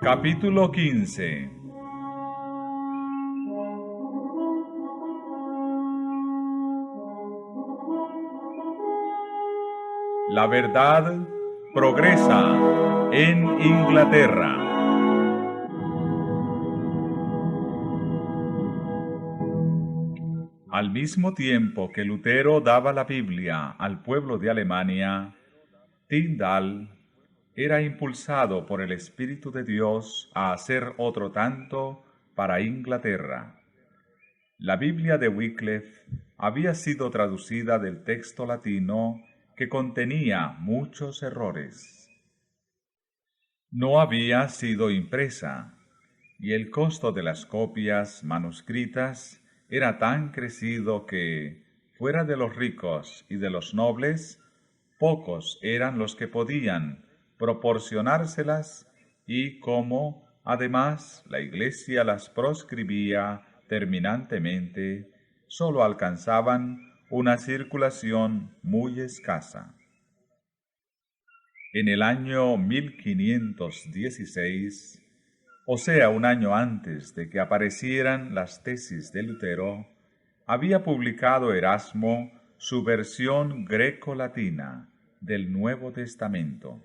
Capítulo 15. La verdad progresa en Inglaterra. Al mismo tiempo que Lutero daba la Biblia al pueblo de Alemania, Tyndale era impulsado por el Espíritu de Dios a hacer otro tanto para Inglaterra. La Biblia de Wycliffe había sido traducida del texto latino que contenía muchos errores. No había sido impresa, y el costo de las copias manuscritas era tan crecido que, fuera de los ricos y de los nobles, pocos eran los que podían proporcionárselas, y como, además, la Iglesia las proscribía terminantemente, sólo alcanzaban una circulación muy escasa. En el año 1516, o sea, un año antes de que aparecieran las tesis de Lutero, había publicado Erasmo su versión greco-latina del Nuevo Testamento.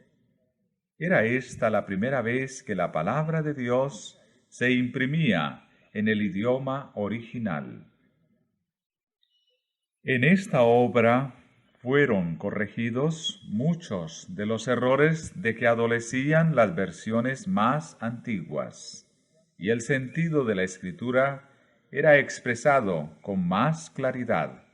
Era esta la primera vez que la palabra de Dios se imprimía en el idioma original. En esta obra fueron corregidos muchos de los errores de que adolecían las versiones más antiguas, y el sentido de la Escritura era expresado con más claridad.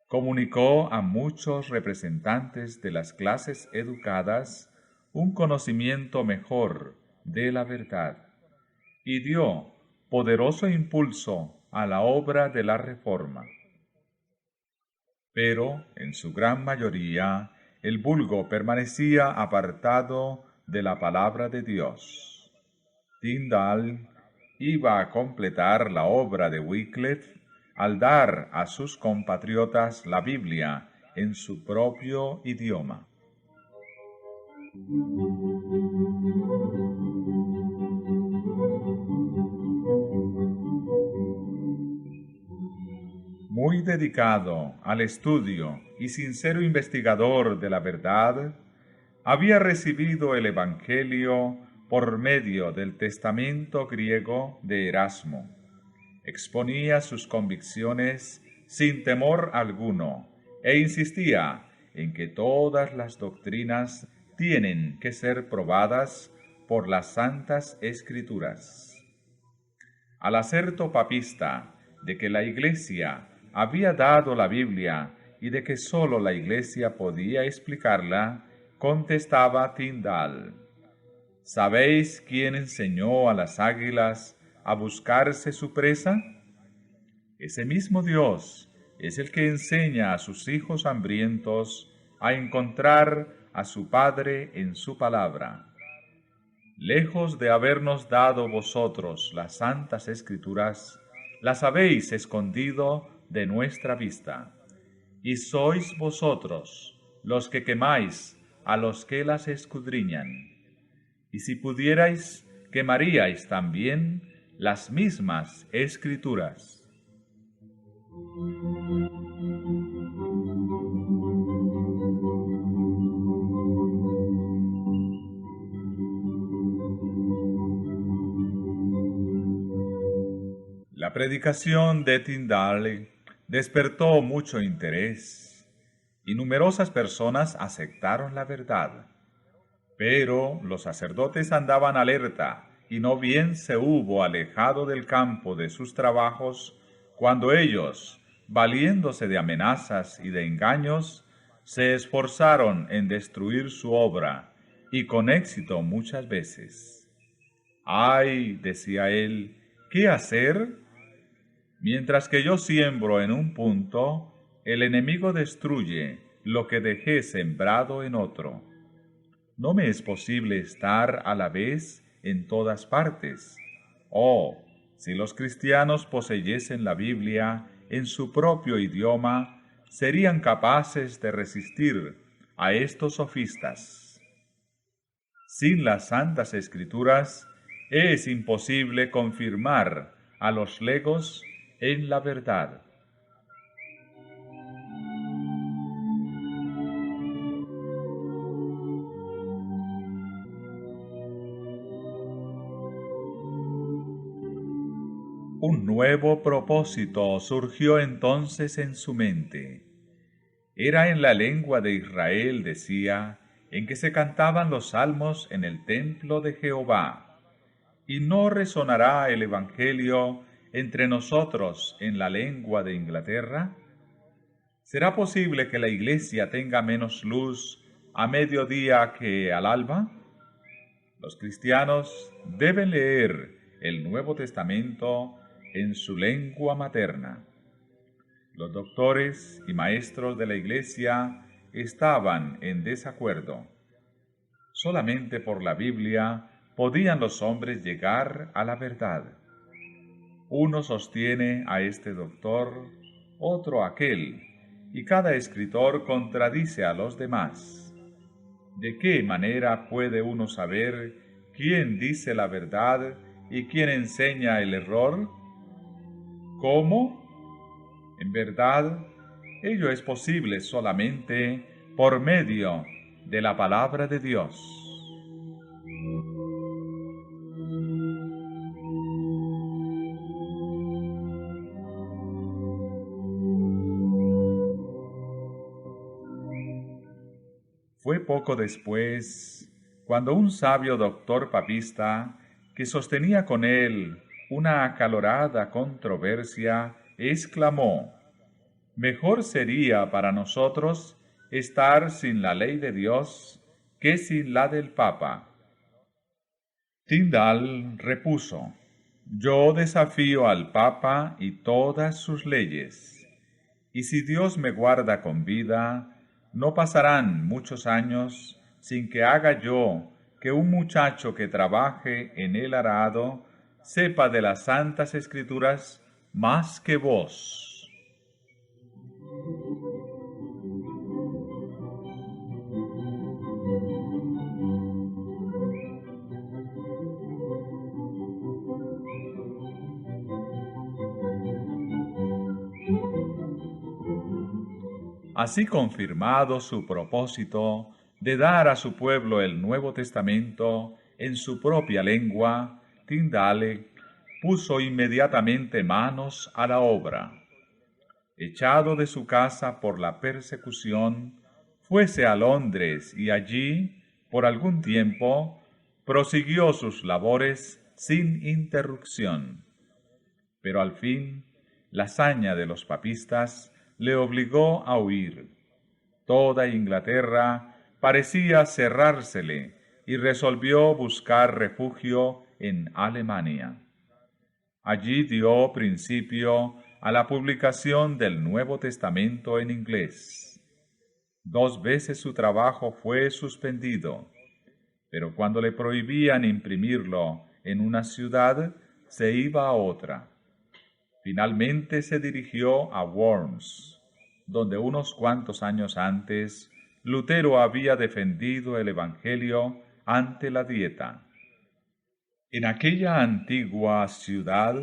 Comunicó a muchos representantes de las clases educadas un conocimiento mejor de la verdad, y dio poderoso impulso a la obra de la Reforma. Pero, en su gran mayoría, el vulgo permanecía apartado de la palabra de Dios. Tyndale iba a completar la obra de Wycliffe al dar a sus compatriotas la Biblia en su propio idioma. Muy dedicado al estudio y sincero investigador de la verdad, había recibido el Evangelio por medio del testamento griego de Erasmo. Exponía sus convicciones sin temor alguno e insistía en que todas las doctrinas tienen que ser probadas por las Santas Escrituras. Al acerto papista de que la Iglesia había dado la Biblia y de que sólo la Iglesia podía explicarla, contestaba Tyndale: ¿sabéis quién enseñó a las águilas a buscarse su presa? Ese mismo Dios es el que enseña a sus hijos hambrientos a encontrar a su Padre en su palabra. Lejos de habernos dado vosotros las santas Escrituras, las habéis escondido de nuestra vista, y sois vosotros los que quemáis a los que las escudriñan. Y si pudierais, quemaríais también las mismas Escrituras. La predicación de Tyndale despertó mucho interés, y numerosas personas aceptaron la verdad. Pero los sacerdotes andaban alerta, y no bien se hubo alejado del campo de sus trabajos, cuando ellos, valiéndose de amenazas y de engaños, se esforzaron en destruir su obra, y con éxito muchas veces. ¡Ay!, decía él, ¿qué hacer? Mientras que yo siembro en un punto, el enemigo destruye lo que dejé sembrado en otro. No me es posible estar a la vez en todas partes. Oh, si los cristianos poseyesen la Biblia en su propio idioma, serían capaces de resistir a estos sofistas. Sin las Santas Escrituras es imposible confirmar a los legos en la verdad. Un nuevo propósito surgió entonces en su mente. Era en la lengua de Israel, decía, en que se cantaban los salmos en el templo de Jehová. Y no resonará el Evangelio entre nosotros en la lengua de Inglaterra. ¿Será posible que la Iglesia tenga menos luz a mediodía que al alba? Los cristianos deben leer el Nuevo Testamento en su lengua materna. Los doctores y maestros de la Iglesia estaban en desacuerdo. Solamente por la Biblia podían los hombres llegar a la verdad. Uno sostiene a este doctor, otro a aquel, y cada escritor contradice a los demás. ¿De qué manera puede uno saber quién dice la verdad y quién enseña el error? ¿Cómo? En verdad, ello es posible solamente por medio de la palabra de Dios. Fue poco después, cuando un sabio doctor papista, que sostenía con él una acalorada controversia, exclamó: «Mejor sería para nosotros estar sin la ley de Dios que sin la del Papa». Tyndall repuso: «Yo desafío al Papa y todas sus leyes, y si Dios me guarda con vida, no pasarán muchos años sin que haga yo que un muchacho que trabaje en el arado sepa de las Santas Escrituras más que vos». Así confirmado su propósito de dar a su pueblo el Nuevo Testamento en su propia lengua, Tyndale puso inmediatamente manos a la obra. Echado de su casa por la persecución, fuese a Londres y allí, por algún tiempo, prosiguió sus labores sin interrupción. Pero al fin, la saña de los papistas le obligó a huir. Toda Inglaterra parecía cerrársele y resolvió buscar refugio en Alemania. Allí dio principio a la publicación del Nuevo Testamento en inglés. 2 veces su trabajo fue suspendido, pero cuando le prohibían imprimirlo en una ciudad, se iba a otra. Finalmente se dirigió a Worms, donde unos cuantos años antes Lutero había defendido el Evangelio ante la Dieta. En aquella antigua ciudad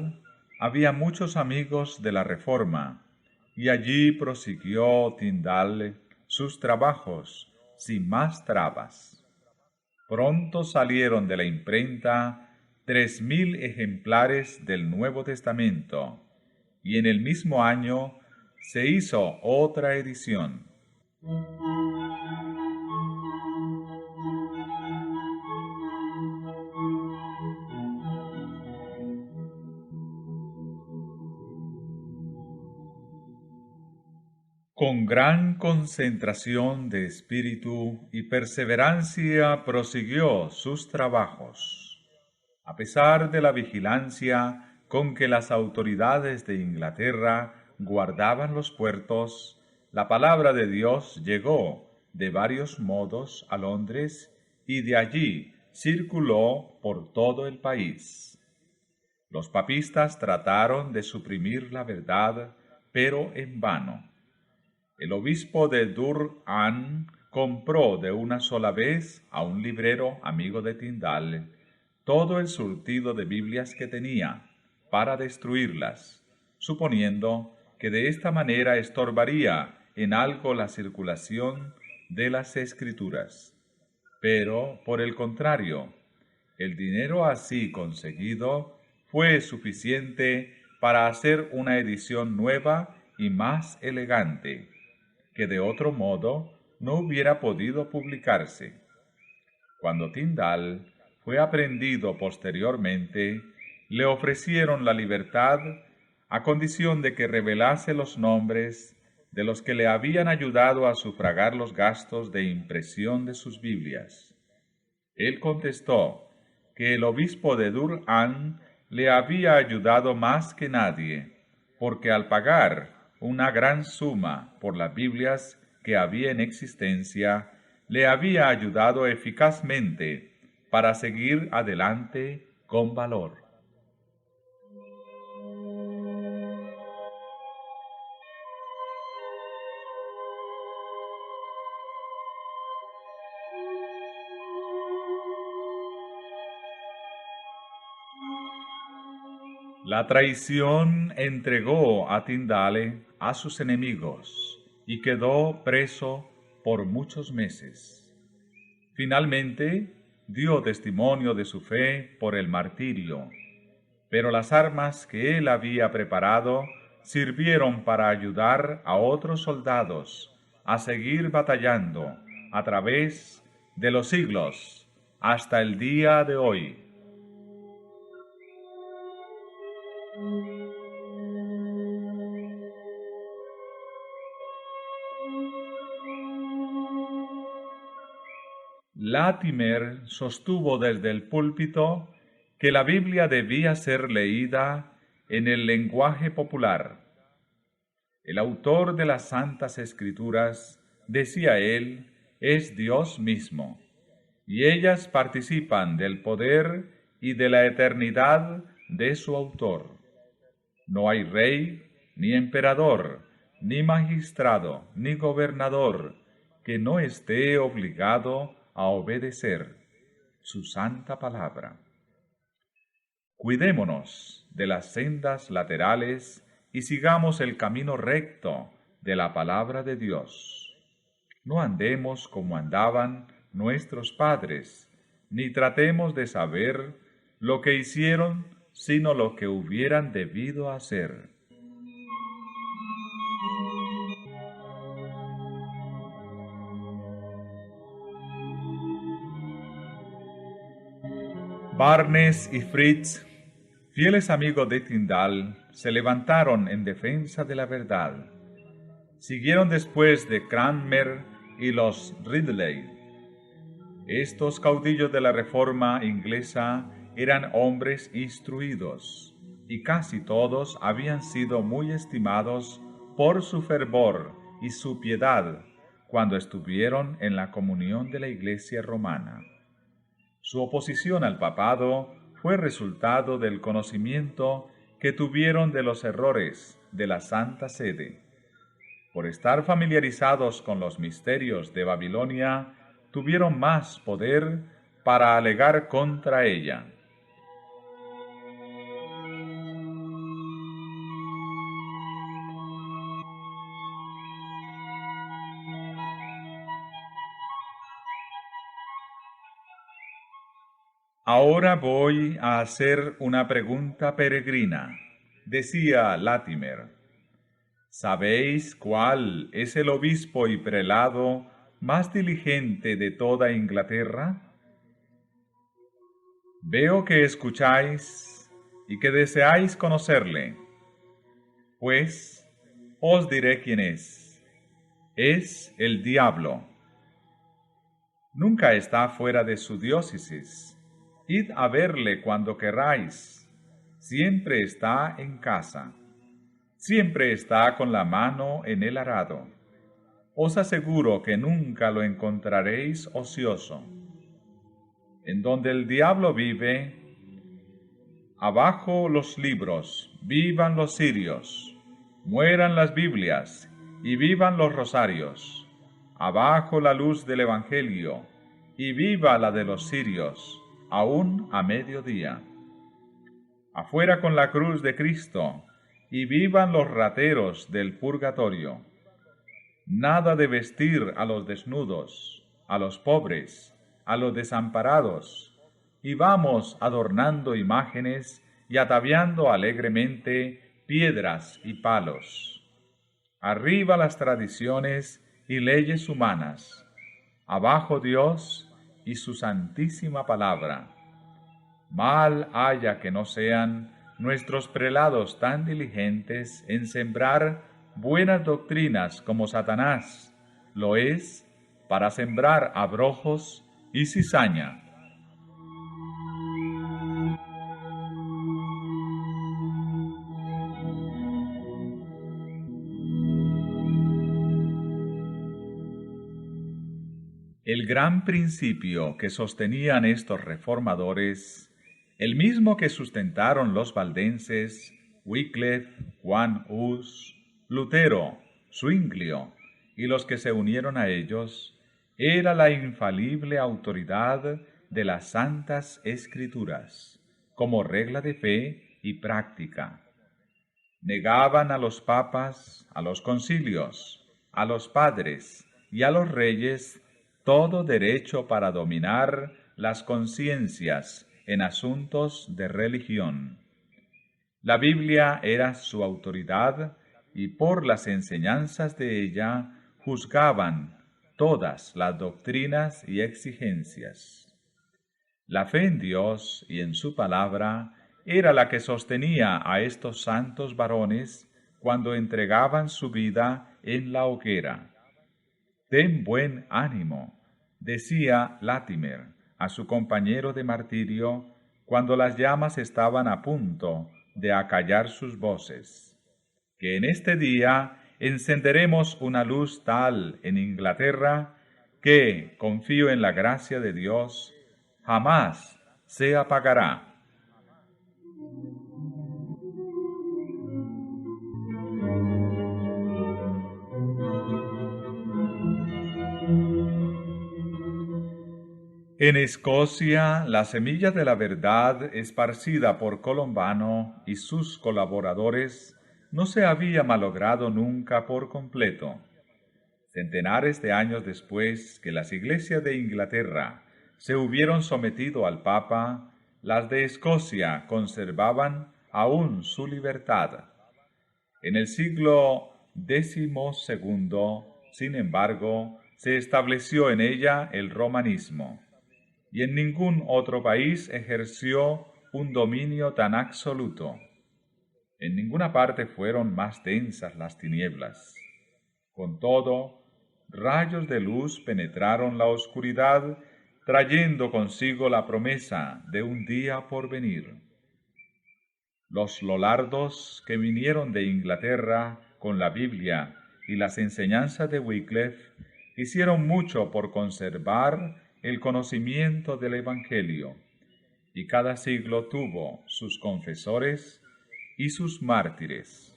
había muchos amigos de la Reforma, y allí prosiguió Tyndale sus trabajos sin más trabas. Pronto salieron de la imprenta 3000 ejemplares del Nuevo Testamento, y en el mismo año se hizo otra edición. Con gran concentración de espíritu y perseverancia prosiguió sus trabajos. A pesar de la vigilancia con que las autoridades de Inglaterra guardaban los puertos, la palabra de Dios llegó de varios modos a Londres y de allí circuló por todo el país. Los papistas trataron de suprimir la verdad, pero en vano. El obispo de Durham compró de una sola vez a un librero amigo de Tyndale todo el surtido de Biblias que tenía, para destruirlas, suponiendo que de esta manera estorbaría en algo la circulación de las Escrituras. Pero, por el contrario, el dinero así conseguido fue suficiente para hacer una edición nueva y más elegante, que de otro modo no hubiera podido publicarse. Cuando Tyndale fue aprehendido posteriormente, le ofrecieron la libertad a condición de que revelase los nombres de los que le habían ayudado a sufragar los gastos de impresión de sus Biblias. Él contestó que el obispo de Durham le había ayudado más que nadie, porque al pagar una gran suma por las Biblias que había en existencia, le había ayudado eficazmente para seguir adelante con valor. La traición entregó a Tyndale a sus enemigos y quedó preso por muchos meses. Finalmente, dio testimonio de su fe por el martirio, pero las armas que él había preparado sirvieron para ayudar a otros soldados a seguir batallando a través de los siglos hasta el día de hoy. Latimer sostuvo desde el púlpito que la Biblia debía ser leída en el lenguaje popular. El autor de las Santas Escrituras, decía él, es Dios mismo, y ellas participan del poder y de la eternidad de su autor. No hay rey, ni emperador, ni magistrado, ni gobernador que no esté obligado a obedecer su santa palabra. Cuidémonos de las sendas laterales y sigamos el camino recto de la palabra de Dios. No andemos como andaban nuestros padres, ni tratemos de saber lo que hicieron, sino lo que hubieran debido hacer. Barnes y Fritz, fieles amigos de Tyndale, se levantaron en defensa de la verdad. Siguieron después de Cranmer y los Ridley. Estos caudillos de la Reforma inglesa eran hombres instruidos, y casi todos habían sido muy estimados por su fervor y su piedad cuando estuvieron en la comunión de la Iglesia romana. Su oposición al papado fue resultado del conocimiento que tuvieron de los errores de la Santa Sede. Por estar familiarizados con los misterios de Babilonia, tuvieron más poder para alegar contra ella. Ahora voy a hacer una pregunta peregrina, decía Latimer. ¿Sabéis cuál es el obispo y prelado más diligente de toda Inglaterra? Veo que escucháis y que deseáis conocerle. Pues os diré quién es. Es el diablo. Nunca está fuera de su diócesis. Id a verle cuando queráis. Siempre está en casa. Siempre está con la mano en el arado. Os aseguro que nunca lo encontraréis ocioso. En donde el diablo vive, abajo los libros, vivan los cirios, mueran las Biblias y vivan los rosarios. abajo la luz del Evangelio, y viva la de los cirios, aún a mediodía. Afuera con la cruz de Cristo, y vivan los rateros del purgatorio. Nada de vestir a los desnudos, a los pobres, a los desamparados, y vamos adornando imágenes y ataviando alegremente piedras y palos. Arriba las tradiciones y leyes humanas, abajo Dios y su santísima palabra. Mal haya que no sean nuestros prelados tan diligentes en sembrar buenas doctrinas como Satanás lo es para sembrar abrojos y cizaña. El gran principio que sostenían estos reformadores, el mismo que sustentaron los valdenses, Wycliffe, Juan Hus, Lutero, Zwinglio y los que se unieron a ellos, era la infalible autoridad de las Santas Escrituras, como regla de fe y práctica. Negaban a los papas, a los concilios, a los padres y a los reyes todo derecho para dominar las conciencias en asuntos de religión. La Biblia era su autoridad y por las enseñanzas de ella juzgaban todas las doctrinas y exigencias. La fe en Dios y en su palabra era la que sostenía a estos santos varones cuando entregaban su vida en la hoguera. «Ten buen ánimo», decía Latimer a su compañero de martirio cuando las llamas estaban a punto de acallar sus voces, que en este día encenderemos una luz tal en Inglaterra que, confío en la gracia de Dios, jamás se apagará. En Escocia, la semilla de la verdad esparcida por Colombano y sus colaboradores no se había malogrado nunca por completo. Centenares de años después que las iglesias de Inglaterra se hubieron sometido al Papa, las de Escocia conservaban aún su libertad. En el siglo XII, sin embargo, se estableció en ella el romanismo, y en ningún otro país ejerció un dominio tan absoluto. En ninguna parte fueron más densas las tinieblas. Con todo, rayos de luz penetraron la oscuridad, trayendo consigo la promesa de un día por venir. Los Lollardos que vinieron de Inglaterra con la Biblia y las enseñanzas de Wycliffe hicieron mucho por conservar el conocimiento del Evangelio, y cada siglo tuvo sus confesores y sus mártires.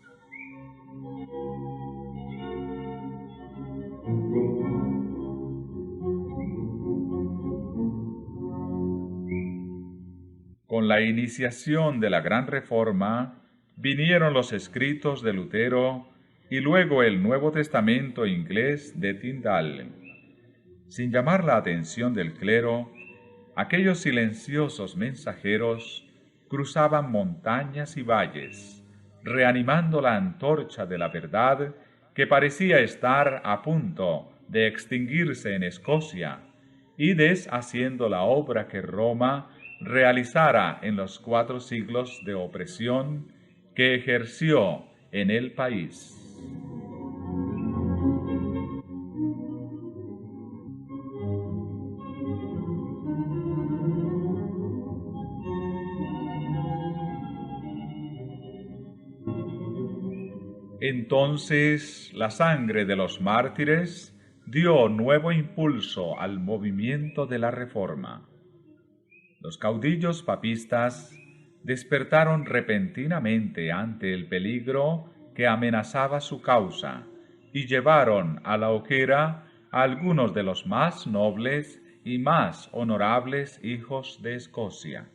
Con la iniciación de la Gran Reforma, vinieron los escritos de Lutero y luego el Nuevo Testamento inglés de Tyndale. Sin llamar la atención del clero, aquellos silenciosos mensajeros cruzaban montañas y valles, reanimando la antorcha de la verdad que parecía estar a punto de extinguirse en Escocia y deshaciendo la obra que Roma realizara en los 4 siglos de opresión que ejerció en el país. Entonces la sangre de los mártires dio nuevo impulso al movimiento de la Reforma. Los caudillos papistas despertaron repentinamente ante el peligro que amenazaba su causa y llevaron a la hoguera a algunos de los más nobles y más honorables hijos de Escocia.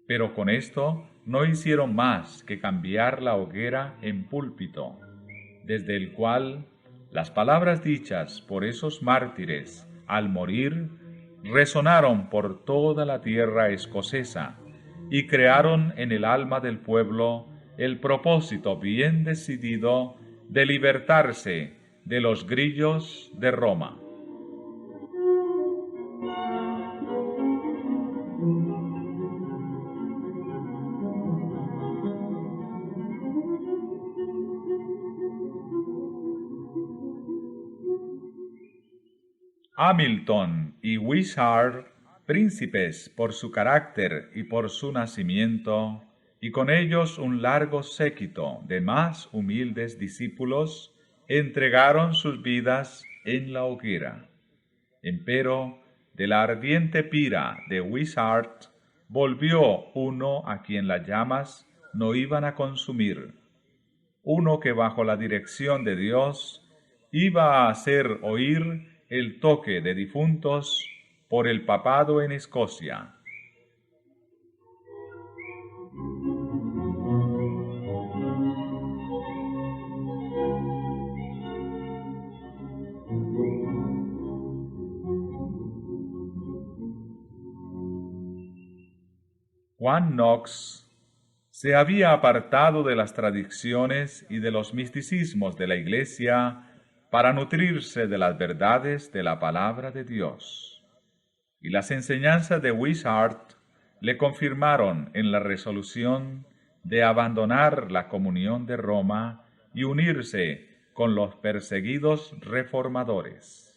Pero con esto no hicieron más que cambiar la hoguera en púlpito, desde el cual las palabras dichas por esos mártires al morir resonaron por toda la tierra escocesa y crearon en el alma del pueblo el propósito bien decidido de libertarse de los grillos de Roma. Hamilton y Wishart, príncipes por su carácter y por su nacimiento, y con ellos un largo séquito de más humildes discípulos, entregaron sus vidas en la hoguera. Empero, de la ardiente pira de Wishart, volvió uno a quien las llamas no iban a consumir, uno que bajo la dirección de Dios iba a hacer oír el toque de difuntos por el papado en Escocia. Juan Knox se había apartado de las tradiciones y de los misticismos de la Iglesia para nutrirse de las verdades de la palabra de Dios. Y las enseñanzas de Wishart le confirmaron en la resolución de abandonar la comunión de Roma y unirse con los perseguidos reformadores.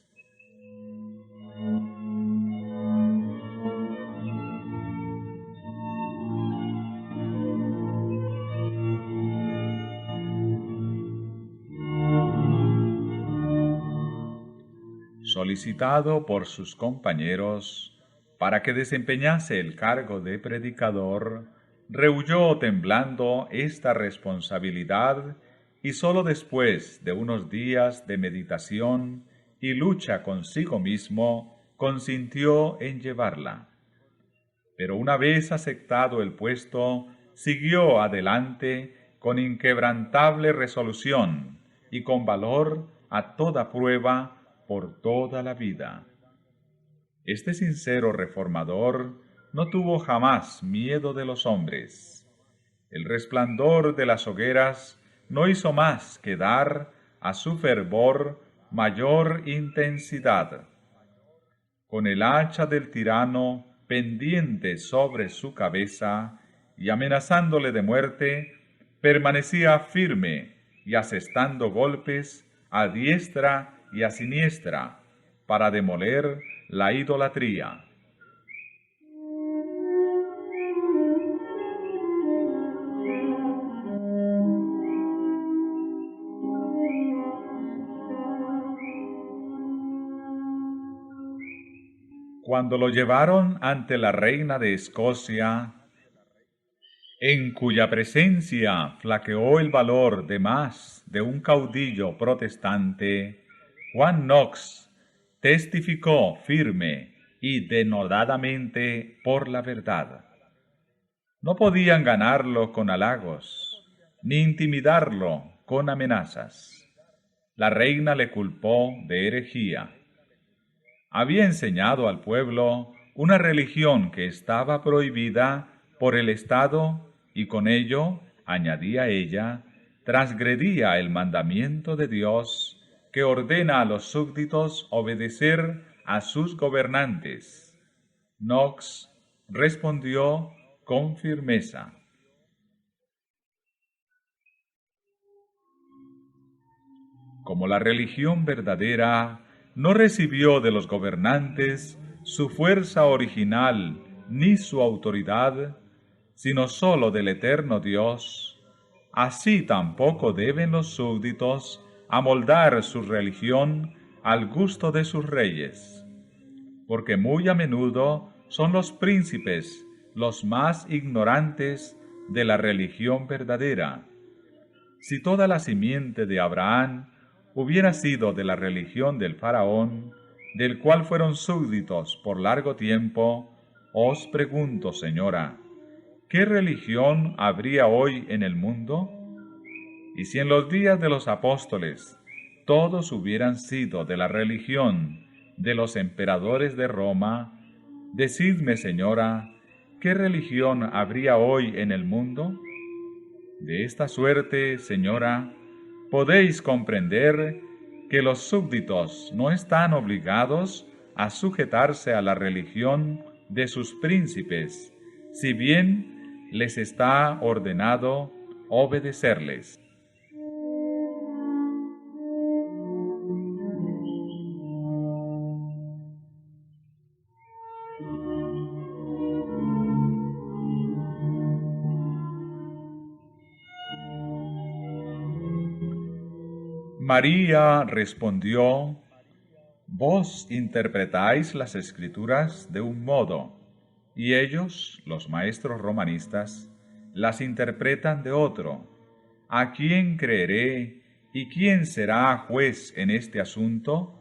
Solicitado por sus compañeros para que desempeñase el cargo de predicador, rehuyó temblando esta responsabilidad y sólo después de unos días de meditación y lucha consigo mismo consintió en llevarla. Pero una vez aceptado el puesto, siguió adelante con inquebrantable resolución y con valor a toda prueba por toda la vida. Este sincero reformador no tuvo jamás miedo de los hombres. El resplandor de las hogueras no hizo más que dar a su fervor mayor intensidad. Con el hacha del tirano pendiente sobre su cabeza y amenazándole de muerte, permanecía firme y asestando golpes a diestra y a siniestra para demoler la idolatría. Cuando lo llevaron ante la reina de Escocia, en cuya presencia flaqueó el valor de más de un caudillo protestante, Juan Knox testificó firme y denodadamente por la verdad. No podían ganarlo con halagos, ni intimidarlo con amenazas. La reina le culpó de herejía. Había enseñado al pueblo una religión que estaba prohibida por el Estado y con ello, añadía ella, transgredía el mandamiento de Dios que ordena a los súbditos obedecer a sus gobernantes. Knox respondió con firmeza: como la religión verdadera no recibió de los gobernantes su fuerza original ni su autoridad, sino sólo del eterno Dios, así tampoco deben los súbditos amoldar su religión al gusto de sus reyes, porque muy a menudo son los príncipes los más ignorantes de la religión verdadera. Si toda la simiente de Abraham hubiera sido de la religión del faraón, del cual fueron súbditos por largo tiempo, os pregunto, señora, ¿qué religión habría hoy en el mundo? Y si en los días de los apóstoles todos hubieran sido de la religión de los emperadores de Roma, decidme, señora, ¿qué religión habría hoy en el mundo? De esta suerte, señora, podéis comprender que los súbditos no están obligados a sujetarse a la religión de sus príncipes, si bien les está ordenado obedecerles. María respondió: Vos interpretáis las Escrituras de un modo, y ellos, los maestros romanistas, las interpretan de otro. ¿A quién creeré y quién será juez en este asunto?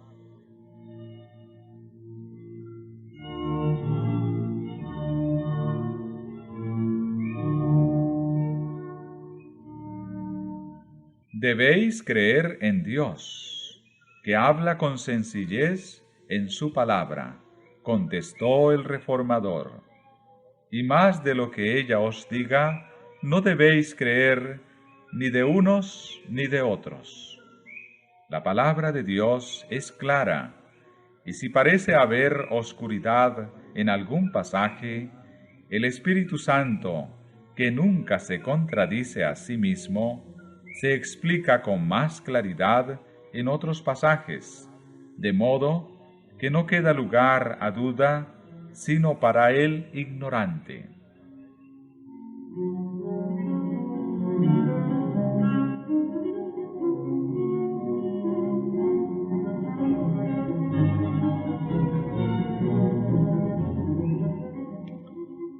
Debéis creer en Dios, que habla con sencillez en su palabra, contestó el reformador. Y más de lo que ella os diga, no debéis creer ni de unos ni de otros. La palabra de Dios es clara, y si parece haber oscuridad en algún pasaje, el Espíritu Santo, que nunca se contradice a sí mismo, se explica con más claridad en otros pasajes, de modo que no queda lugar a duda sino para el ignorante.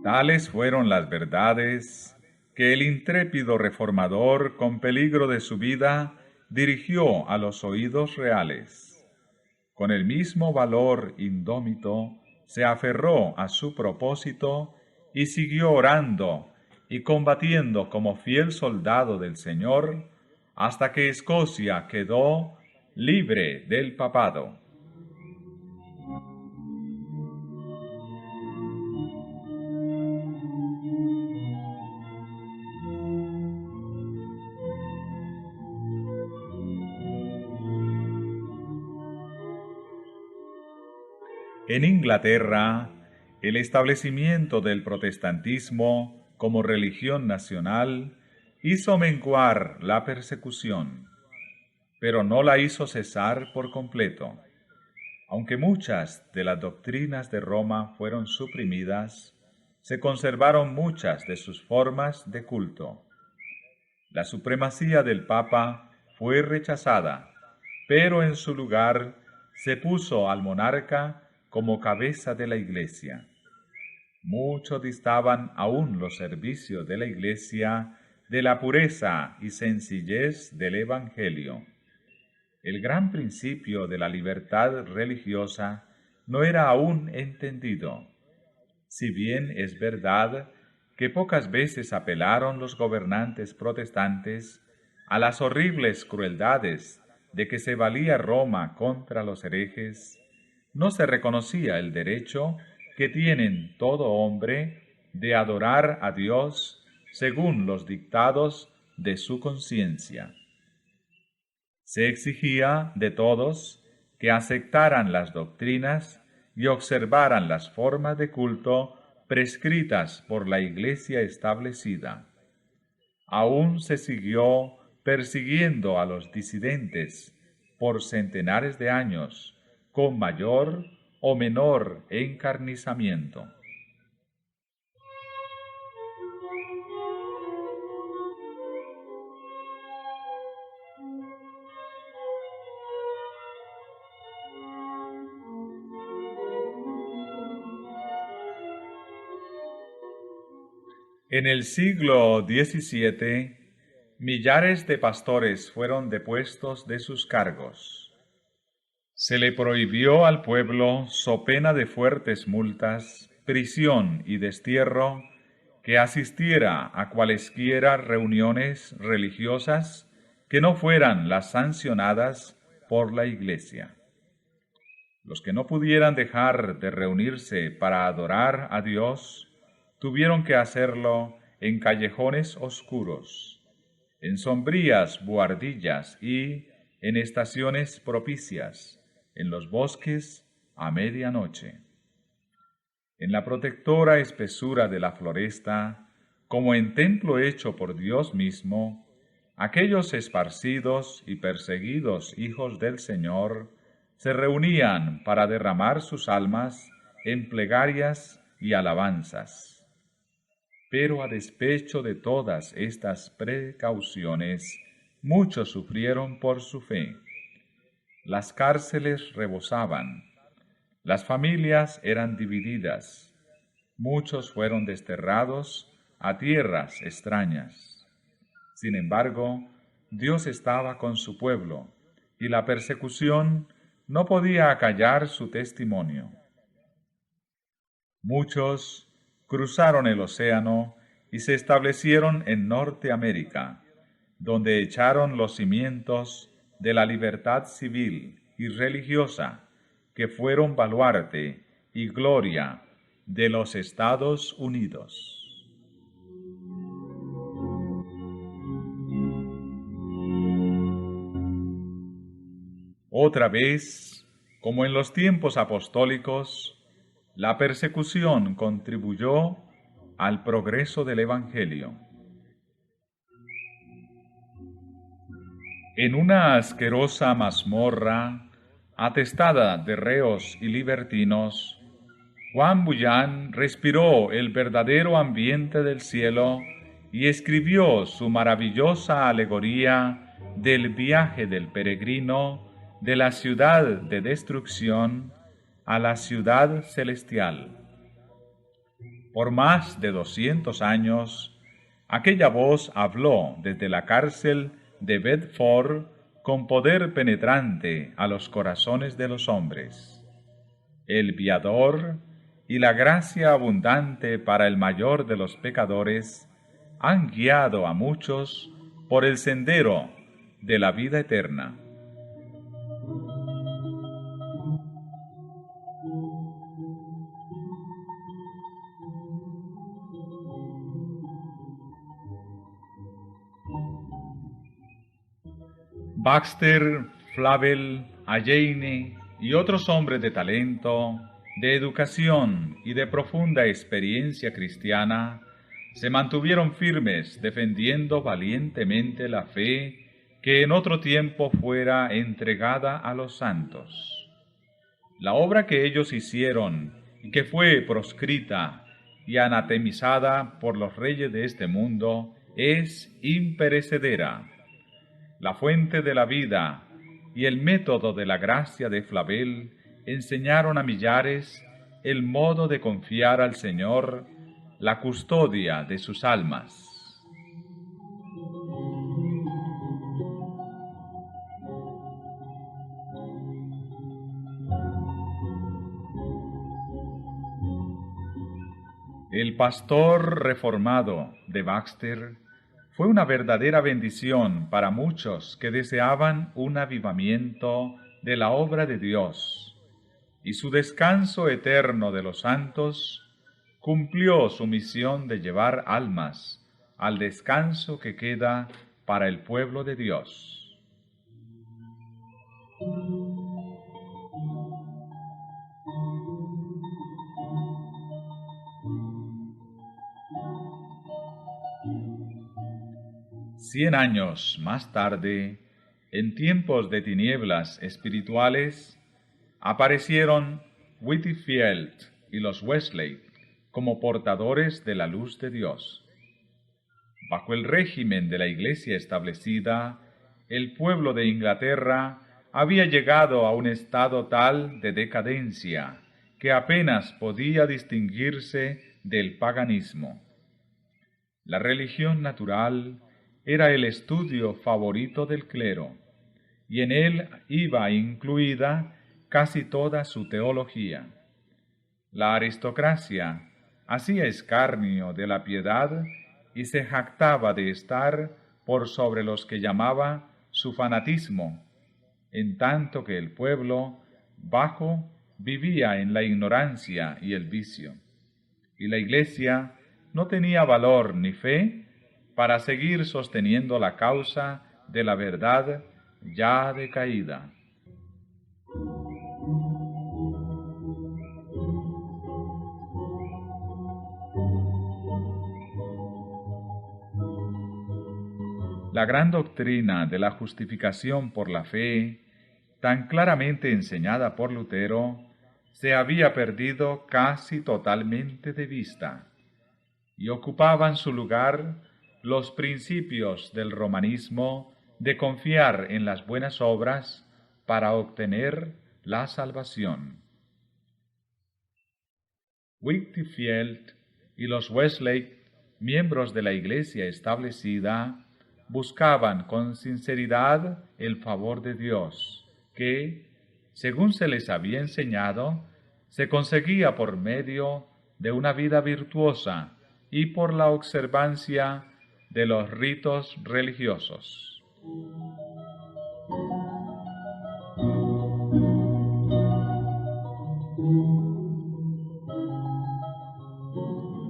Tales fueron las verdades que el intrépido reformador, con peligro de su vida, dirigió a los oídos reales. Con el mismo valor indómito, se aferró a su propósito y siguió orando y combatiendo como fiel soldado del Señor, hasta que Escocia quedó libre del papado. En Inglaterra, el establecimiento del protestantismo como religión nacional hizo menguar la persecución, pero no la hizo cesar por completo. Aunque muchas de las doctrinas de Roma fueron suprimidas, se conservaron muchas de sus formas de culto. La supremacía del Papa fue rechazada, pero en su lugar se puso al monarca como cabeza de la Iglesia. Mucho distaban aún los servicios de la Iglesia de la pureza y sencillez del Evangelio. El gran principio de la libertad religiosa no era aún entendido. Si bien es verdad que pocas veces apelaron los gobernantes protestantes a las horribles crueldades de que se valía Roma contra los herejes, no se reconocía el derecho que tienen todo hombre de adorar a Dios según los dictados de su conciencia. Se exigía de todos que aceptaran las doctrinas y observaran las formas de culto prescritas por la Iglesia establecida. Aún se siguió persiguiendo a los disidentes por centenares de años, con mayor o menor encarnizamiento. En el siglo XVII, Millares de pastores fueron depuestos de sus cargos. Se le prohibió al pueblo, so pena de fuertes multas, prisión y destierro, que asistiera a cualesquiera reuniones religiosas que no fueran las sancionadas por la Iglesia. Los que no pudieran dejar de reunirse para adorar a Dios, tuvieron que hacerlo en callejones oscuros, en sombrías buhardillas y en estaciones propicias, en los bosques a medianoche. En la protectora espesura de la floresta, como en templo hecho por Dios mismo, aquellos esparcidos y perseguidos hijos del Señor se reunían para derramar sus almas en plegarias y alabanzas. Pero a despecho de todas estas precauciones, muchos sufrieron por su fe. Las cárceles rebosaban, las familias eran divididas, muchos fueron desterrados a tierras extrañas. Sin embargo, Dios estaba con su pueblo, y la persecución no podía acallar su testimonio. Muchos cruzaron el océano y se establecieron en Norteamérica, donde echaron los cimientos de la libertad civil y religiosa, que fueron baluarte y gloria de los Estados Unidos. Otra vez, como en los tiempos apostólicos, la persecución contribuyó al progreso del Evangelio. En una asquerosa mazmorra, atestada de reos y libertinos, Juan Bunyan respiró el verdadero ambiente del cielo y escribió su maravillosa alegoría del viaje del peregrino de la ciudad de destrucción a la ciudad celestial. Por más de 200 años, aquella voz habló desde la cárcel de Bedford con poder penetrante a los corazones de los hombres. El Viador y la gracia abundante para el mayor de los pecadores han guiado a muchos por el sendero de la vida eterna. Baxter, Flavel, Alleyne y otros hombres de talento, de educación y de profunda experiencia cristiana se mantuvieron firmes defendiendo valientemente la fe que en otro tiempo fuera entregada a los santos. La obra que ellos hicieron y que fue proscrita y anatemizada por los reyes de este mundo es imperecedera. La fuente de la vida y el método de la gracia de Flavel enseñaron a millares el modo de confiar al Señor la custodia de sus almas. El pastor reformado de Baxter fue una verdadera bendición para muchos que deseaban un avivamiento de la obra de Dios, y su descanso eterno de los santos cumplió su misión de llevar almas al descanso que queda para el pueblo de Dios. Cien años más tarde, en tiempos de tinieblas espirituales, aparecieron Whitefield y los Wesley como portadores de la luz de Dios. Bajo el régimen de la Iglesia establecida, el pueblo de Inglaterra había llegado a un estado tal de decadencia que apenas podía distinguirse del paganismo. La religión natural era el estudio favorito del clero, y en él iba incluida casi toda su teología. La aristocracia hacía escarnio de la piedad y se jactaba de estar por sobre los que llamaba su fanatismo, en tanto que el pueblo bajo vivía en la ignorancia y el vicio, y la Iglesia no tenía valor ni fe para seguir sosteniendo la causa de la verdad ya decaída. La gran doctrina de la justificación por la fe, tan claramente enseñada por Lutero, se había perdido casi totalmente de vista, y ocupaban su lugar los principios del romanismo de confiar en las buenas obras para obtener la salvación. Whitefield y los Wesley, miembros de la Iglesia establecida, buscaban con sinceridad el favor de Dios, que, según se les había enseñado, se conseguía por medio de una vida virtuosa y por la observancia de los ritos religiosos.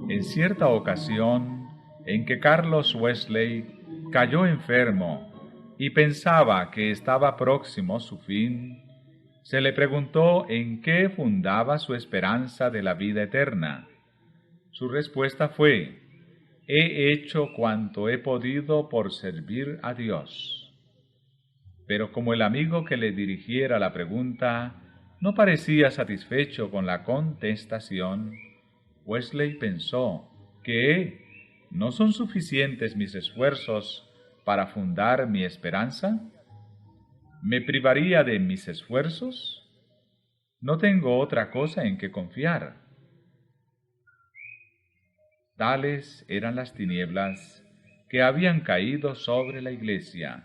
En cierta ocasión en que Carlos Wesley cayó enfermo y pensaba que estaba próximo su fin, se le preguntó en qué fundaba su esperanza de la vida eterna. Su respuesta fue: he hecho cuanto he podido por servir a Dios. Pero como el amigo que le dirigiera la pregunta no parecía satisfecho con la contestación, Wesley pensó que ¿no son suficientes mis esfuerzos para fundar mi esperanza? ¿Me privaría de mis esfuerzos? No tengo otra cosa en que confiar. Tales eran las tinieblas que habían caído sobre la Iglesia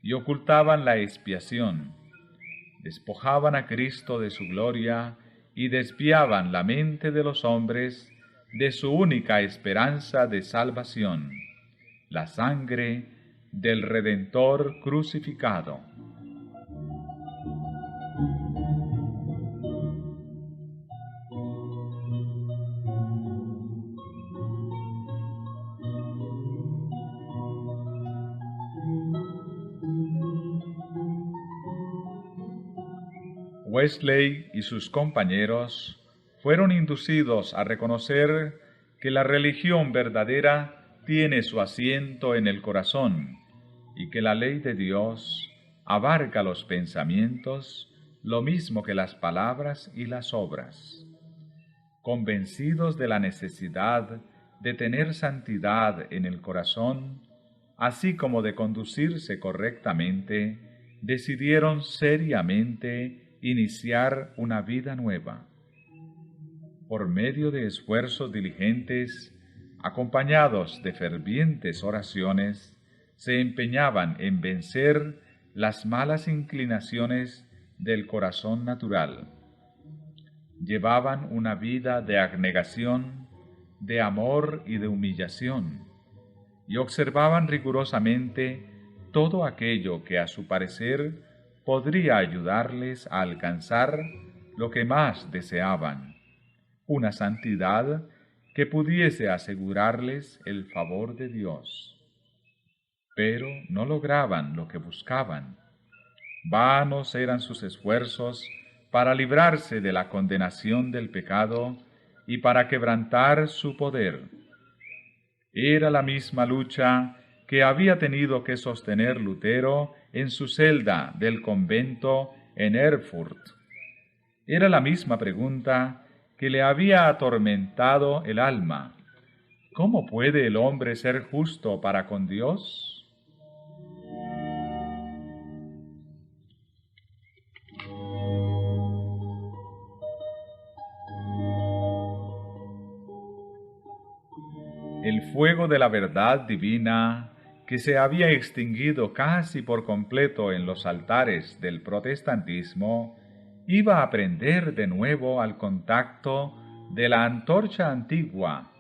y ocultaban la expiación, despojaban a Cristo de su gloria y desviaban la mente de los hombres de su única esperanza de salvación, la sangre del Redentor crucificado. Wesley y sus compañeros fueron inducidos a reconocer que la religión verdadera tiene su asiento en el corazón y que la ley de Dios abarca los pensamientos lo mismo que las palabras y las obras. Convencidos de la necesidad de tener santidad en el corazón, así como de conducirse correctamente, decidieron seriamente iniciar una vida nueva. Por medio de esfuerzos diligentes, acompañados de fervientes oraciones, se empeñaban en vencer las malas inclinaciones del corazón natural. Llevaban una vida de abnegación, de amor y de humillación, y observaban rigurosamente todo aquello que a su parecer podría ayudarles a alcanzar lo que más deseaban, una santidad que pudiese asegurarles el favor de Dios. Pero no lograban lo que buscaban. Vanos eran sus esfuerzos para librarse de la condenación del pecado y para quebrantar su poder. Era la misma lucha que había tenido que sostener Lutero en su celda del convento en Erfurt. Era la misma pregunta que le había atormentado el alma: ¿cómo puede el hombre ser justo para con Dios? El fuego de la verdad divina que se había extinguido casi por completo en los altares del protestantismo, iba a prender de nuevo al contacto de la antorcha antigua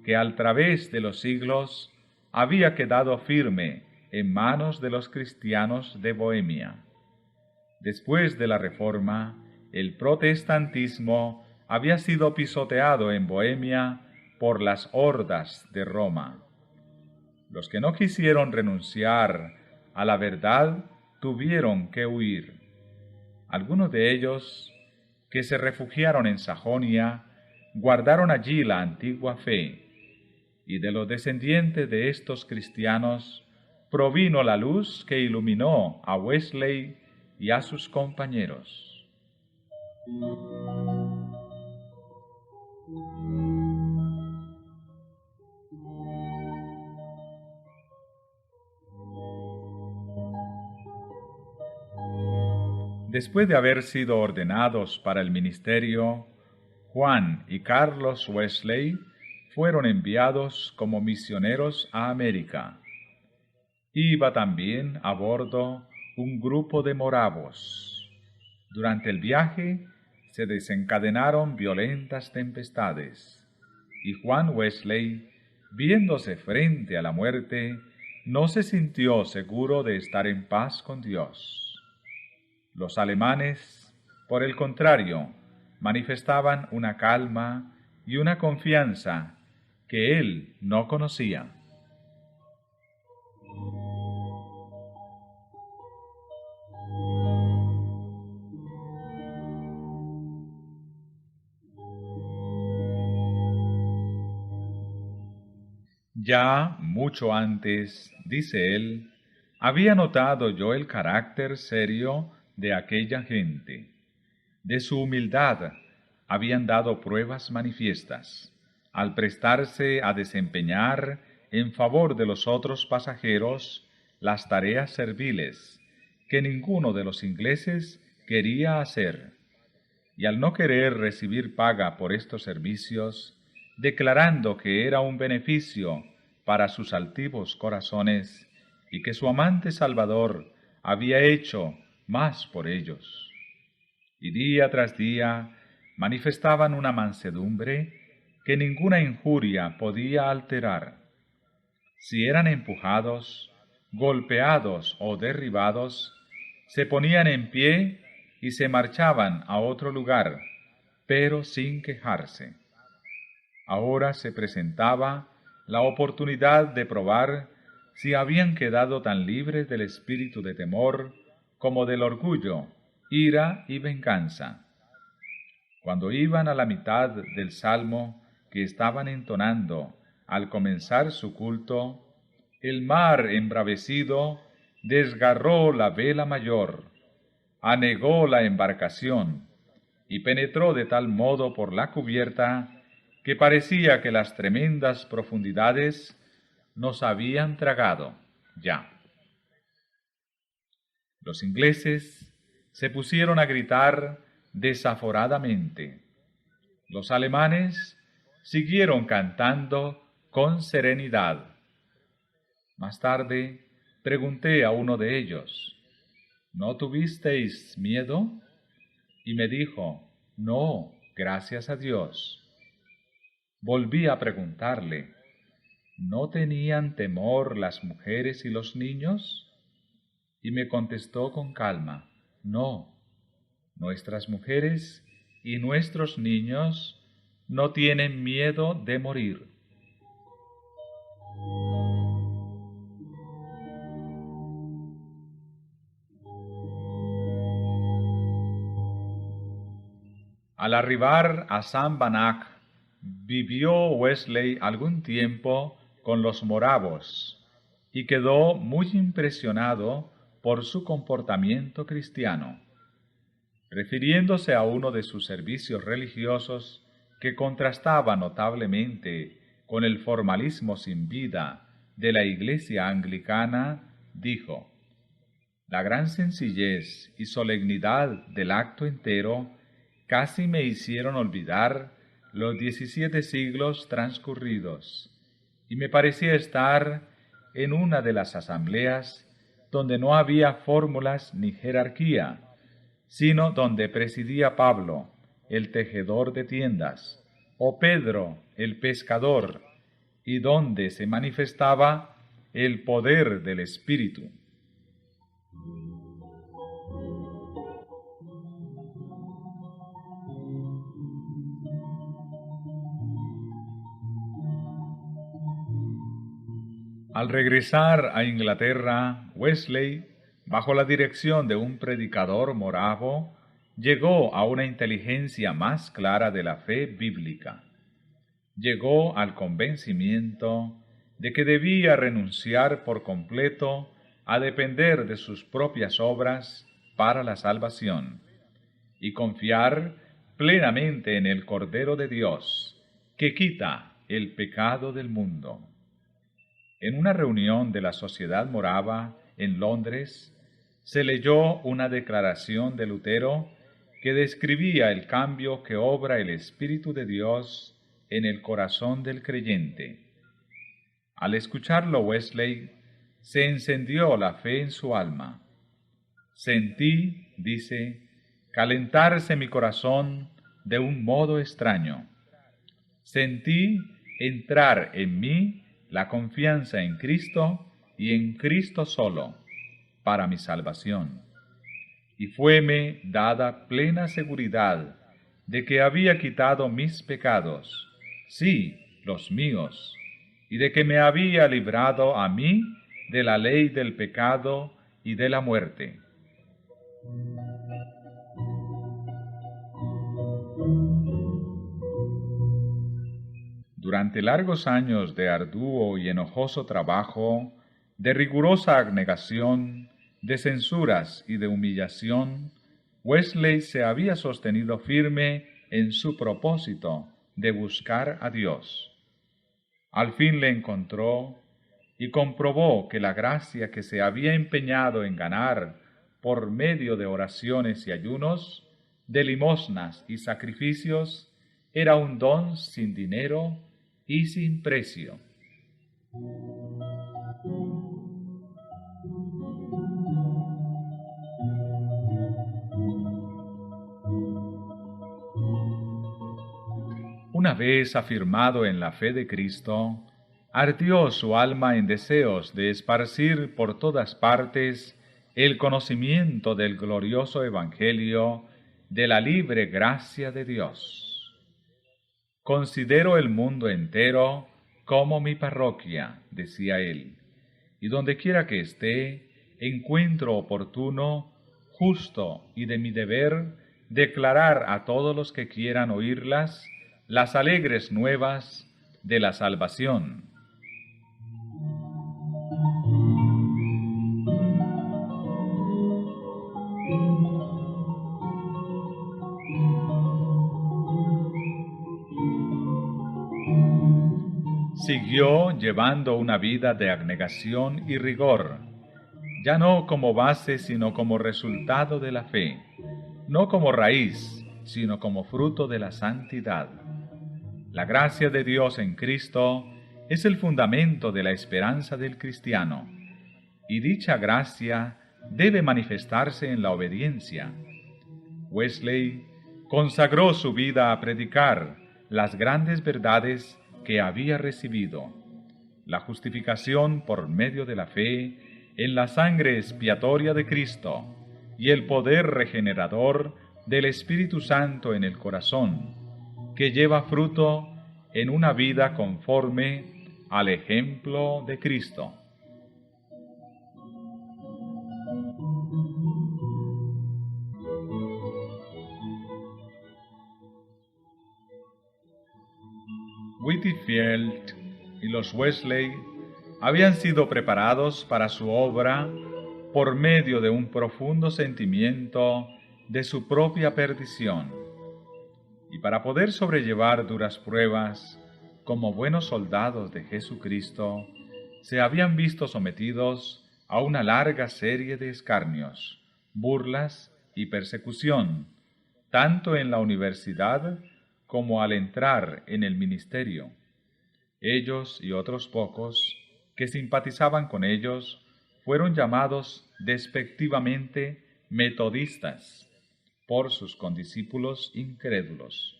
que al través de los siglos había quedado firme en manos de los cristianos de Bohemia. Después de la Reforma, el protestantismo había sido pisoteado en Bohemia por las hordas de Roma. Los que no quisieron renunciar a la verdad tuvieron que huir. Algunos de ellos, que se refugiaron en Sajonia, guardaron allí la antigua fe, y de los descendientes de estos cristianos provino la luz que iluminó a Wesley y a sus compañeros. Después de haber sido ordenados para el ministerio, Juan y Carlos Wesley fueron enviados como misioneros a América. Iba también a bordo un grupo de moravos. Durante el viaje se desencadenaron violentas tempestades, y Juan Wesley, viéndose frente a la muerte, no se sintió seguro de estar en paz con Dios. Los alemanes, por el contrario, manifestaban una calma y una confianza que él no conocía. Ya mucho antes, dice él, había notado yo el carácter serio de aquella gente. De su humildad habían dado pruebas manifiestas, al prestarse a desempeñar en favor de los otros pasajeros las tareas serviles que ninguno de los ingleses quería hacer, y al no querer recibir paga por estos servicios, declarando que era un beneficio para sus altivos corazones y que su amante Salvador había hecho más por ellos. Y día tras día manifestaban una mansedumbre que ninguna injuria podía alterar. Si eran empujados, golpeados o derribados, se ponían en pie y se marchaban a otro lugar, pero sin quejarse. Ahora se presentaba la oportunidad de probar si habían quedado tan libres del espíritu de temor como del orgullo, ira y venganza. Cuando iban a la mitad del salmo que estaban entonando al comenzar su culto, el mar embravecido desgarró la vela mayor, anegó la embarcación y penetró de tal modo por la cubierta que parecía que las tremendas profundidades nos habían tragado ya. Los ingleses se pusieron a gritar desaforadamente. Los alemanes siguieron cantando con serenidad. Más tarde pregunté a uno de ellos, ¿no tuvisteis miedo? Y me dijo, no, gracias a Dios. Volví a preguntarle, ¿no tenían temor las mujeres y los niños? Y me contestó con calma, no, nuestras mujeres y nuestros niños no tienen miedo de morir. Al arribar a San Banach, vivió Wesley algún tiempo con los moravos y quedó muy impresionado por su comportamiento cristiano. Refiriéndose a uno de sus servicios religiosos que contrastaba notablemente con el formalismo sin vida de la Iglesia anglicana, dijo, «La gran sencillez y solemnidad del acto entero casi me hicieron olvidar los 17 siglos transcurridos, y me parecía estar en una de las asambleas donde no había fórmulas ni jerarquía, sino donde presidía Pablo, el tejedor de tiendas, o Pedro, el pescador, y donde se manifestaba el poder del Espíritu. Al regresar a Inglaterra, Wesley, bajo la dirección de un predicador moravo, llegó a una inteligencia más clara de la fe bíblica. Llegó al convencimiento de que debía renunciar por completo a depender de sus propias obras para la salvación y confiar plenamente en el Cordero de Dios, que quita el pecado del mundo. En una reunión de la Sociedad Morava en Londres, se leyó una declaración de Lutero que describía el cambio que obra el Espíritu de Dios en el corazón del creyente. Al escucharlo, Wesley se encendió la fe en su alma. Sentí, dice, calentarse mi corazón de un modo extraño. Sentí entrar en mí la confianza en Cristo y en Cristo solo, para mi salvación. Y fueme dada plena seguridad de que había quitado mis pecados, sí, los míos, y de que me había librado a mí de la ley del pecado y de la muerte. Durante largos años de arduo y enojoso trabajo, de rigurosa abnegación, de censuras y de humillación, Wesley se había sostenido firme en su propósito de buscar a Dios. Al fin le encontró y comprobó que la gracia que se había empeñado en ganar por medio de oraciones y ayunos, de limosnas y sacrificios, era un don sin dinero y sin precio. Una vez afirmado en la fe de Cristo, ardió su alma en deseos de esparcir por todas partes el conocimiento del glorioso Evangelio de la libre gracia de Dios. Considero el mundo entero como mi parroquia, decía él, y donde quiera que esté, encuentro oportuno, justo y de mi deber declarar a todos los que quieran oírlas las alegres nuevas de la salvación. Siguió llevando una vida de abnegación y rigor, ya no como base sino como resultado de la fe, no como raíz sino como fruto de la santidad. La gracia de Dios en Cristo es el fundamento de la esperanza del cristiano, y dicha gracia debe manifestarse en la obediencia. Wesley consagró su vida a predicar las grandes verdades que había recibido: la justificación por medio de la fe en la sangre expiatoria de Cristo y el poder regenerador del Espíritu Santo en el corazón, que lleva fruto en una vida conforme al ejemplo de Cristo. Whitefield y los Wesley habían sido preparados para su obra por medio de un profundo sentimiento de su propia perdición, y para poder sobrellevar duras pruebas como buenos soldados de Jesucristo, se habían visto sometidos a una larga serie de escarnios, burlas y persecución, tanto en la universidad como al entrar en el ministerio. Ellos y otros pocos que simpatizaban con ellos fueron llamados despectivamente metodistas por sus condiscípulos incrédulos.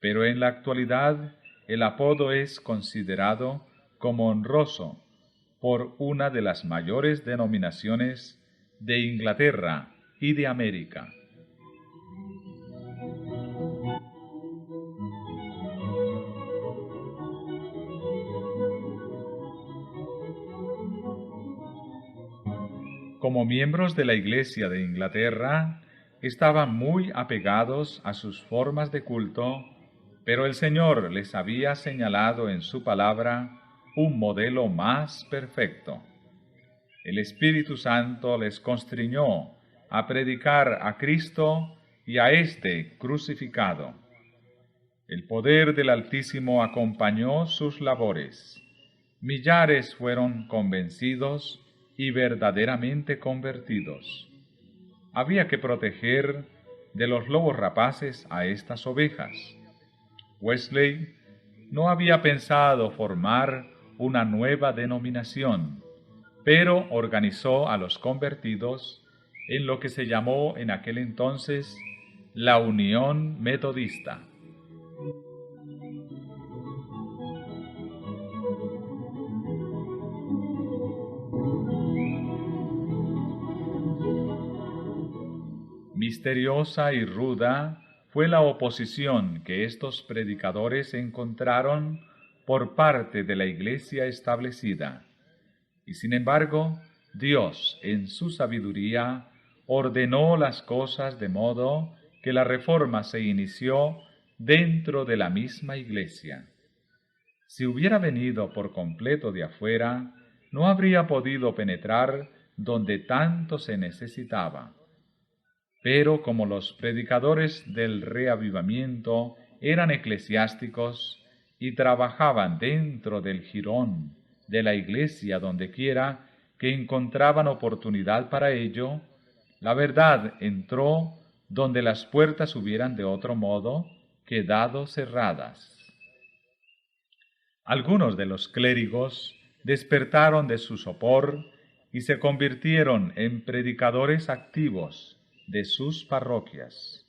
Pero en la actualidad el apodo es considerado como honroso por una de las mayores denominaciones de Inglaterra y de América. Como miembros de la Iglesia de Inglaterra, estaban muy apegados a sus formas de culto, pero el Señor les había señalado en su palabra un modelo más perfecto. El Espíritu Santo les constriñó a predicar a Cristo y a éste crucificado. El poder del Altísimo acompañó sus labores. Millares fueron convencidos y verdaderamente convertidos. Había que proteger de los lobos rapaces a estas ovejas. Wesley no había pensado formar una nueva denominación, pero organizó a los convertidos en lo que se llamó en aquel entonces la Unión Metodista. Misteriosa y ruda fue la oposición que estos predicadores encontraron por parte de la iglesia establecida. Y sin embargo, Dios, en su sabiduría, ordenó las cosas de modo que la reforma se inició dentro de la misma iglesia. Si hubiera venido por completo de afuera, no habría podido penetrar donde tanto se necesitaba. Pero como los predicadores del reavivamiento eran eclesiásticos y trabajaban dentro del jirón de la iglesia dondequiera que encontraban oportunidad para ello, la verdad entró donde las puertas hubieran de otro modo quedado cerradas. Algunos de los clérigos despertaron de su sopor y se convirtieron en predicadores activos de sus parroquias.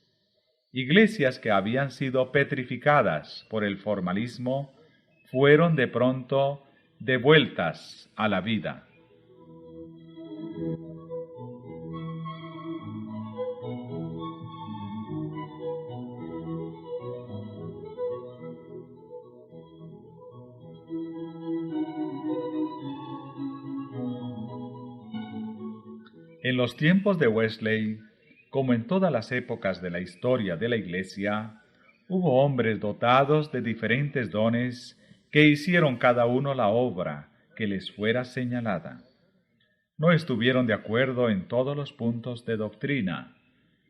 Iglesias que habían sido petrificadas por el formalismo fueron de pronto devueltas a la vida. En los tiempos de Wesley, como en todas las épocas de la historia de la Iglesia, hubo hombres dotados de diferentes dones que hicieron cada uno la obra que les fuera señalada. No estuvieron de acuerdo en todos los puntos de doctrina,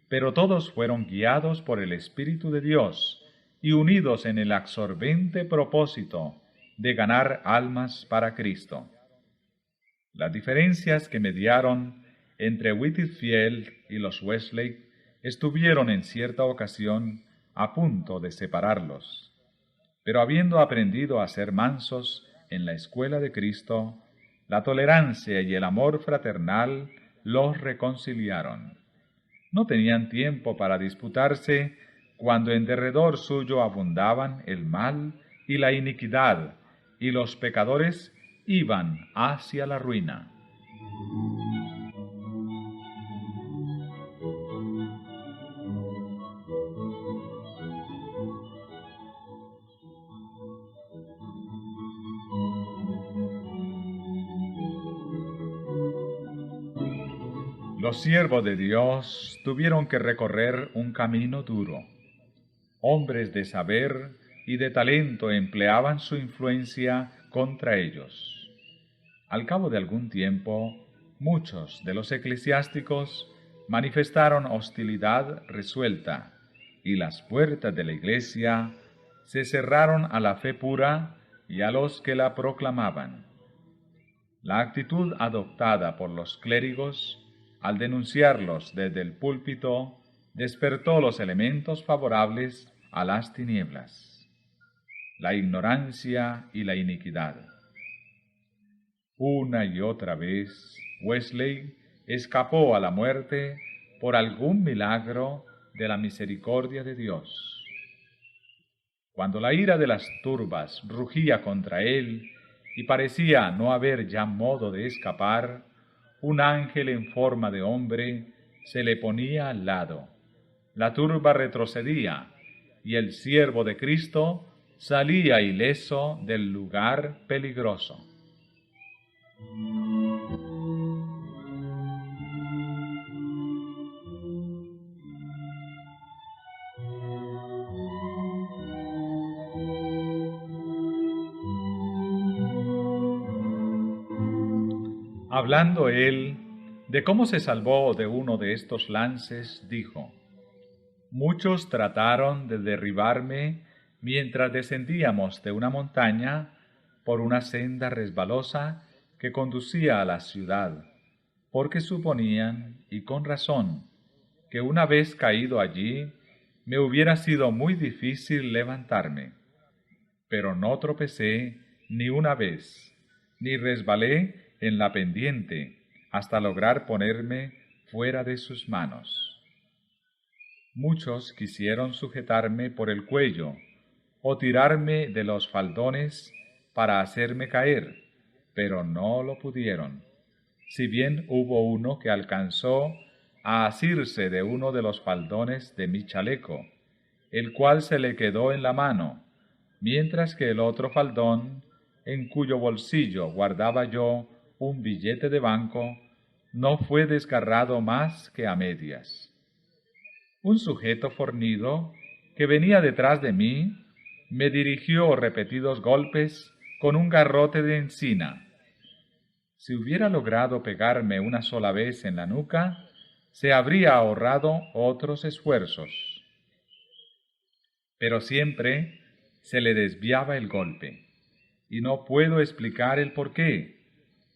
pero todos fueron guiados por el Espíritu de Dios y unidos en el absorbente propósito de ganar almas para Cristo. Las diferencias que mediaron entre Whitefield y los Wesley estuvieron en cierta ocasión a punto de separarlos, pero habiendo aprendido a ser mansos en la escuela de Cristo, la tolerancia y el amor fraternal los reconciliaron. No tenían tiempo para disputarse cuando en derredor suyo abundaban el mal y la iniquidad, y los pecadores iban hacia la ruina. Los siervos de Dios tuvieron que recorrer un camino duro. Hombres de saber y de talento empleaban su influencia contra ellos. Al cabo de algún tiempo, muchos de los eclesiásticos manifestaron hostilidad resuelta y las puertas de la iglesia se cerraron a la fe pura y a los que la proclamaban. La actitud adoptada por los clérigos al denunciarlos desde el púlpito, despertó los elementos favorables a las tinieblas, la ignorancia y la iniquidad. Una y otra vez, Wesley escapó a la muerte por algún milagro de la misericordia de Dios. Cuando la ira de las turbas rugía contra él y parecía no haber ya modo de escapar, un ángel en forma de hombre se le ponía al lado. La turba retrocedía y el siervo de Cristo salía ileso del lugar peligroso. Hablando él de cómo se salvó de uno de estos lances, dijo: muchos trataron de derribarme mientras descendíamos de una montaña por una senda resbalosa que conducía a la ciudad, porque suponían, y con razón, que una vez caído allí, me hubiera sido muy difícil levantarme. Pero no tropecé ni una vez, ni resbalé en la pendiente hasta lograr ponerme fuera de sus manos. Muchos quisieron sujetarme por el cuello o tirarme de los faldones para hacerme caer, pero no lo pudieron. Si bien hubo uno que alcanzó a asirse de uno de los faldones de mi chaleco, el cual se le quedó en la mano, mientras que el otro faldón, en cuyo bolsillo guardaba yo un billete de banco, no fue desgarrado más que a medias. Un sujeto fornido, que venía detrás de mí, me dirigió repetidos golpes con un garrote de encina. Si hubiera logrado pegarme una sola vez en la nuca, se habría ahorrado otros esfuerzos. Pero siempre se le desviaba el golpe, y no puedo explicar el por qué,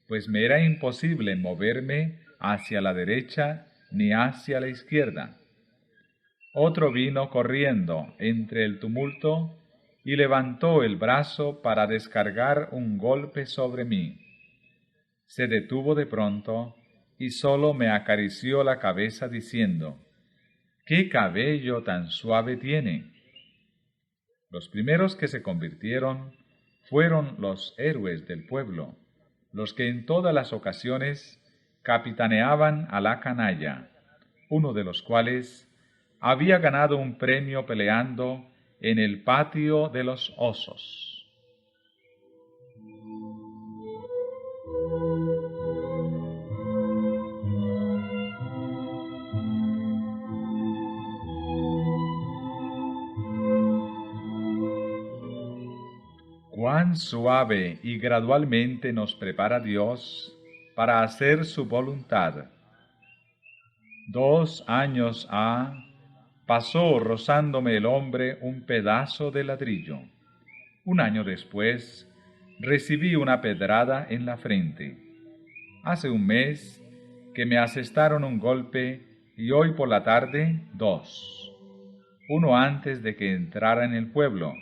pues me era imposible moverme hacia la derecha ni hacia la izquierda. Otro vino corriendo entre el tumulto y levantó el brazo para descargar un golpe sobre mí. Se detuvo de pronto y solo me acarició la cabeza diciendo: «¿Qué cabello tan suave tiene?». Los primeros que se convirtieron fueron los héroes del pueblo, los que en todas las ocasiones capitaneaban a la canalla, uno de los cuales había ganado un premio peleando en el patio de los osos. Cuán suave y gradualmente nos prepara Dios para hacer su voluntad. 2 años ha, pasó rozándome el hombre un pedazo de ladrillo. 1 año después, recibí una pedrada en la frente. Hace 1 mes que me asestaron un golpe y hoy por la tarde 2. Uno antes de que entrara en el pueblo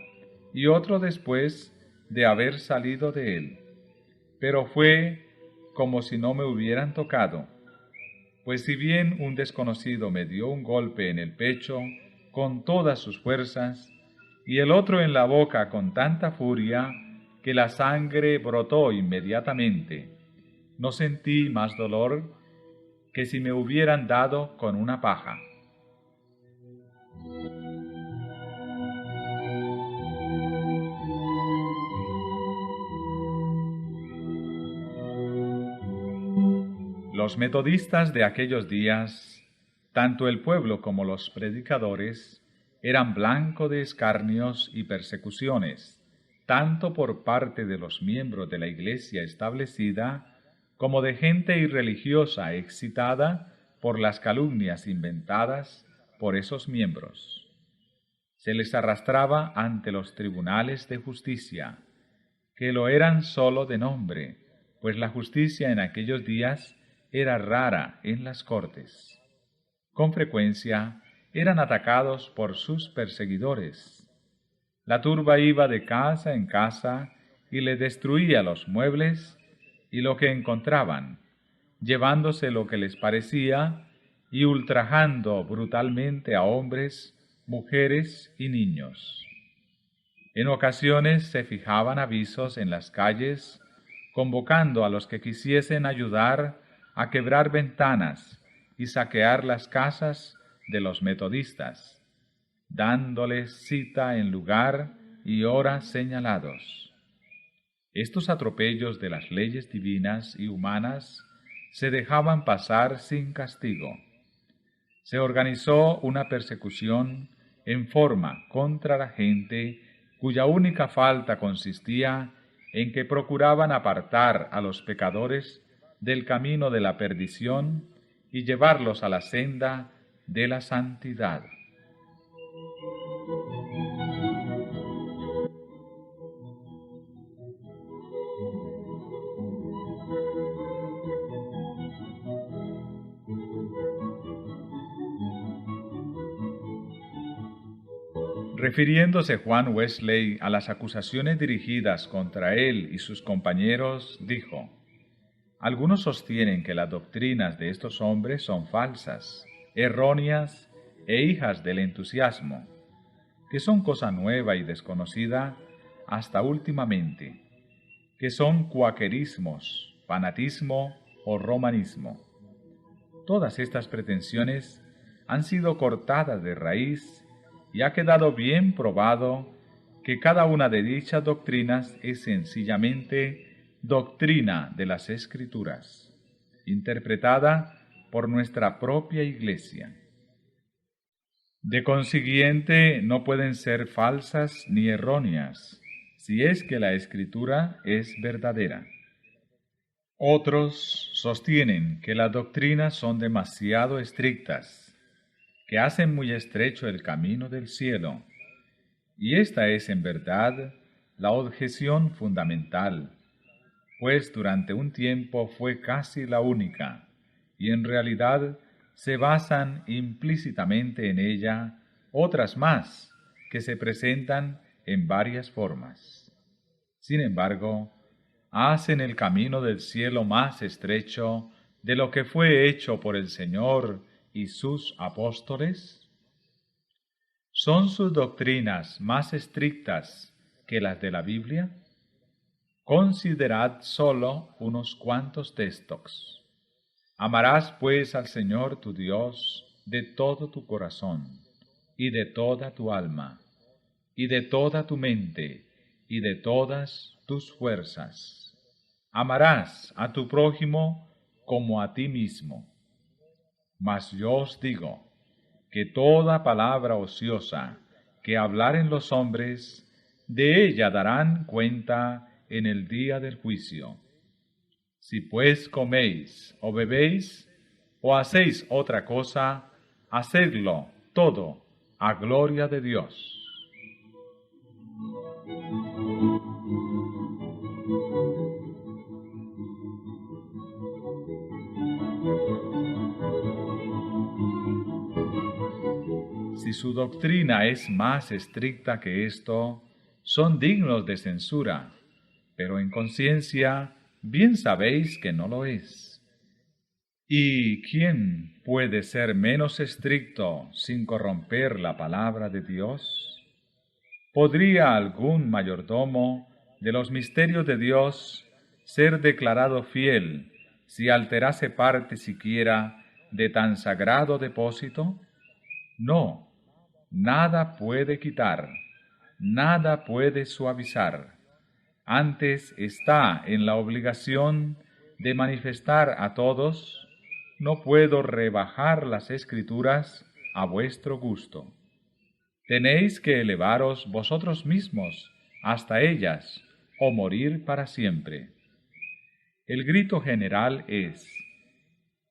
y otro después de haber salido de él. Pero fue como si no me hubieran tocado, pues si bien un desconocido me dio un golpe en el pecho con todas sus fuerzas y el otro en la boca con tanta furia que la sangre brotó inmediatamente, no sentí más dolor que si me hubieran dado con una paja. Los metodistas de aquellos días, tanto el pueblo como los predicadores, eran blanco de escarnios y persecuciones, tanto por parte de los miembros de la iglesia establecida, como de gente irreligiosa excitada por las calumnias inventadas por esos miembros. Se les arrastraba ante los tribunales de justicia, que lo eran solo de nombre, pues la justicia en aquellos días era rara en las cortes. Con frecuencia eran atacados por sus perseguidores. La turba iba de casa en casa y le destruía los muebles y lo que encontraban, llevándose lo que les parecía y ultrajando brutalmente a hombres, mujeres y niños. En ocasiones se fijaban avisos en las calles, convocando a los que quisiesen ayudar a quebrar ventanas y saquear las casas de los metodistas, dándoles cita en lugar y hora señalados. Estos atropellos de las leyes divinas y humanas se dejaban pasar sin castigo. Se organizó una persecución en forma contra la gente cuya única falta consistía en que procuraban apartar a los pecadores del camino de la perdición y llevarlos a la senda de la santidad. Refiriéndose Juan Wesley a las acusaciones dirigidas contra él y sus compañeros, dijo: algunos sostienen que las doctrinas de estos hombres son falsas, erróneas e hijas del entusiasmo, que son cosa nueva y desconocida hasta últimamente, que son cuaquerismos, fanatismo o romanismo. Todas estas pretensiones han sido cortadas de raíz y ha quedado bien probado que cada una de dichas doctrinas es sencillamente doctrina de las Escrituras, interpretada por nuestra propia Iglesia. De consiguiente, no pueden ser falsas ni erróneas, si es que la Escritura es verdadera. Otros sostienen que las doctrinas son demasiado estrictas, que hacen muy estrecho el camino del cielo, y esta es en verdad la objeción fundamental, pues durante un tiempo fue casi la única, y en realidad se basan implícitamente en ella otras más que se presentan en varias formas. Sin embargo, hacen el camino del cielo más estrecho de lo que fue hecho por el Señor y sus apóstoles. ¿Son sus doctrinas más estrictas que las de la Biblia? Considerad solo unos cuantos textos. Amarás pues al Señor tu Dios de todo tu corazón, y de toda tu alma, y de toda tu mente, y de todas tus fuerzas. Amarás a tu prójimo como a ti mismo. Mas yo os digo que toda palabra ociosa que hablaren los hombres, de ella darán cuenta en el día del juicio. Si pues coméis o bebéis o hacéis otra cosa, hacedlo todo a gloria de Dios. Si su doctrina es más estricta que esto, son dignos de censura, pero en conciencia bien sabéis que no lo es. ¿Y quién puede ser menos estricto sin corromper la palabra de Dios? ¿Podría algún mayordomo de los misterios de Dios ser declarado fiel si alterase parte siquiera de tan sagrado depósito? No. Nada puede quitar, nada puede suavizar. Antes está en la obligación de manifestar a todos: no puedo rebajar las Escrituras a vuestro gusto. Tenéis que elevaros vosotros mismos hasta ellas o morir para siempre. El grito general es: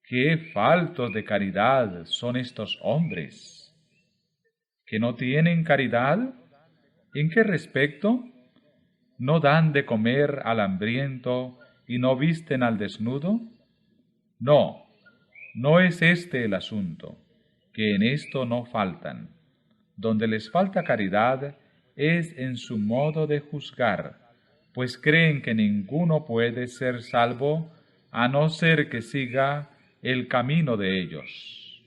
¡qué faltos de caridad son estos hombres! ¿Que no tienen caridad? ¿En qué respecto? ¿No dan de comer al hambriento y no visten al desnudo? No, no es este el asunto, que en esto no faltan. Donde les falta caridad es en su modo de juzgar, pues creen que ninguno puede ser salvo a no ser que siga el camino de ellos.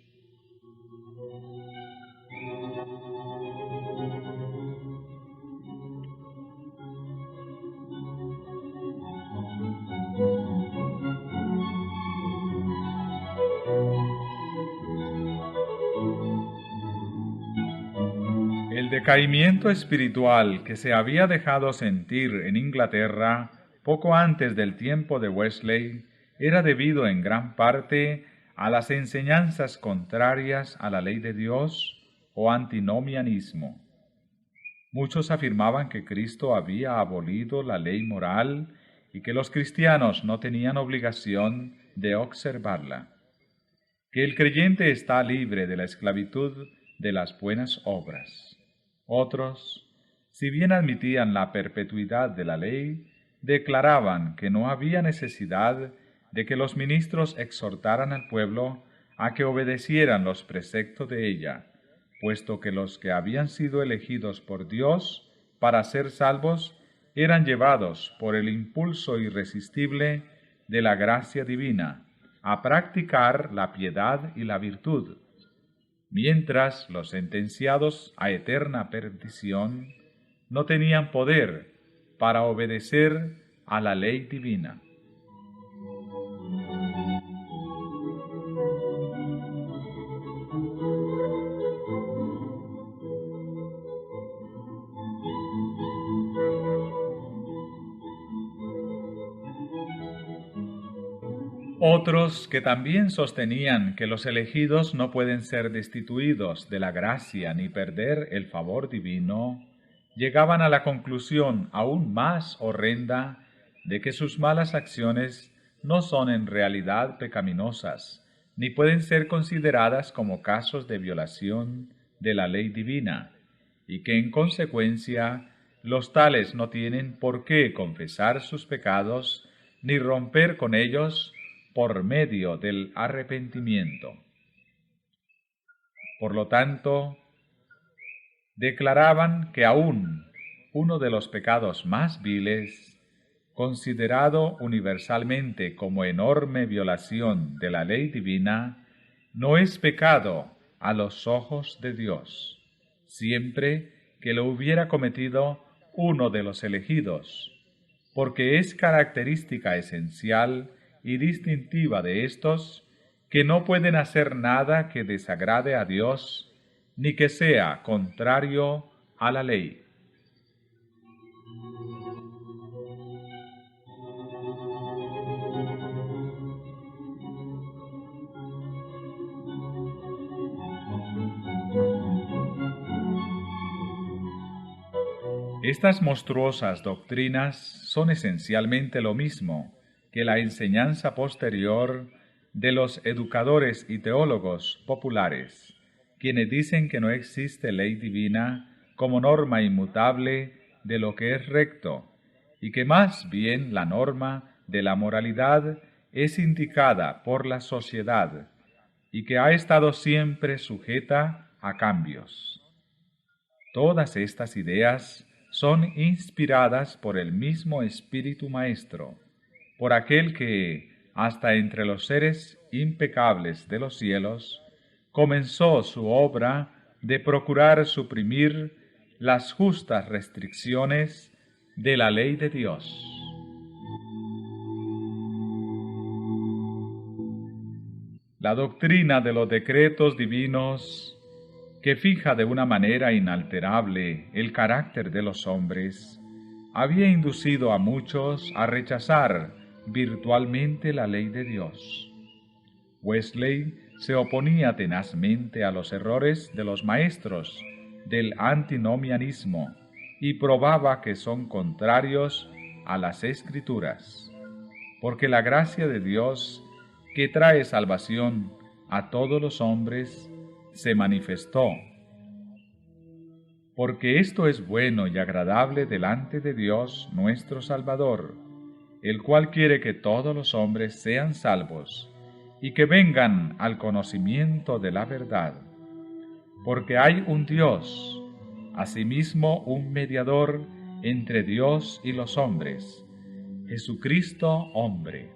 El decaimiento espiritual que se había dejado sentir en Inglaterra poco antes del tiempo de Wesley era debido en gran parte a las enseñanzas contrarias a la ley de Dios o antinomianismo. Muchos afirmaban que Cristo había abolido la ley moral y que los cristianos no tenían obligación de observarla, que el creyente está libre de la esclavitud de las buenas obras. Otros, si bien admitían la perpetuidad de la ley, declaraban que no había necesidad de que los ministros exhortaran al pueblo a que obedecieran los preceptos de ella, puesto que los que habían sido elegidos por Dios para ser salvos eran llevados por el impulso irresistible de la gracia divina a practicar la piedad y la virtud, mientras los sentenciados a eterna perdición no tenían poder para obedecer a la ley divina. Otros, que también sostenían que los elegidos no pueden ser destituidos de la gracia ni perder el favor divino, llegaban a la conclusión aún más horrenda de que sus malas acciones no son en realidad pecaminosas, ni pueden ser consideradas como casos de violación de la ley divina, y que en consecuencia los tales no tienen por qué confesar sus pecados ni romper con ellos por medio del arrepentimiento. Por lo tanto, declaraban que aún uno de los pecados más viles, considerado universalmente como enorme violación de la ley divina, no es pecado a los ojos de Dios, siempre que lo hubiera cometido uno de los elegidos, porque es característica esencial y distintiva de estos, que no pueden hacer nada que desagrade a Dios, ni que sea contrario a la ley. Estas monstruosas doctrinas son esencialmente lo mismo que la enseñanza posterior de los educadores y teólogos populares, quienes dicen que no existe ley divina como norma inmutable de lo que es recto, y que más bien la norma de la moralidad es indicada por la sociedad, y que ha estado siempre sujeta a cambios. Todas estas ideas son inspiradas por el mismo Espíritu Maestro, por aquel que, hasta entre los seres impecables de los cielos, comenzó su obra de procurar suprimir las justas restricciones de la ley de Dios. La doctrina de los decretos divinos, que fija de una manera inalterable el carácter de los hombres, había inducido a muchos a rechazar virtualmente la ley de Dios. Wesley se oponía tenazmente a los errores de los maestros del antinomianismo y probaba que son contrarios a las Escrituras, porque la gracia de Dios, que trae salvación a todos los hombres, se manifestó. Porque esto es bueno y agradable delante de Dios nuestro Salvador, el cual quiere que todos los hombres sean salvos y que vengan al conocimiento de la verdad. Porque hay un Dios, asimismo un mediador entre Dios y los hombres, Jesucristo hombre,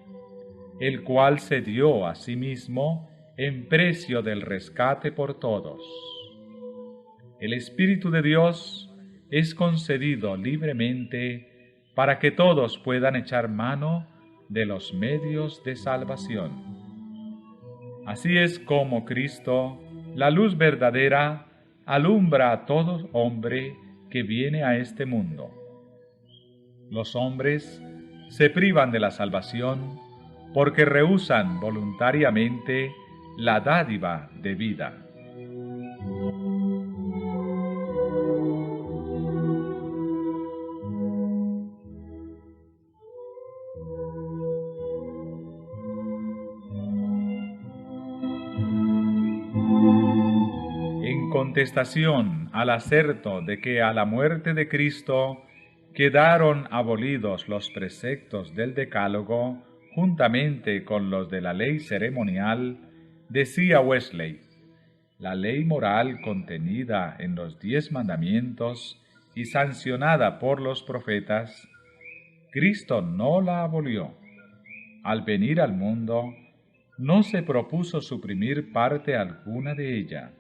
el cual se dio a sí mismo en precio del rescate por todos. El Espíritu de Dios es concedido libremente para que todos puedan echar mano de los medios de salvación. Así es como Cristo, la luz verdadera, alumbra a todo hombre que viene a este mundo. Los hombres se privan de la salvación porque rehúsan voluntariamente la dádiva de vida. En contestación al aserto de que a la muerte de Cristo quedaron abolidos los preceptos del Decálogo juntamente con los de la ley ceremonial, decía Wesley: la ley moral contenida en los 10 mandamientos y sancionada por los profetas, Cristo no la abolió. Al venir al mundo, no se propuso suprimir parte alguna de ella.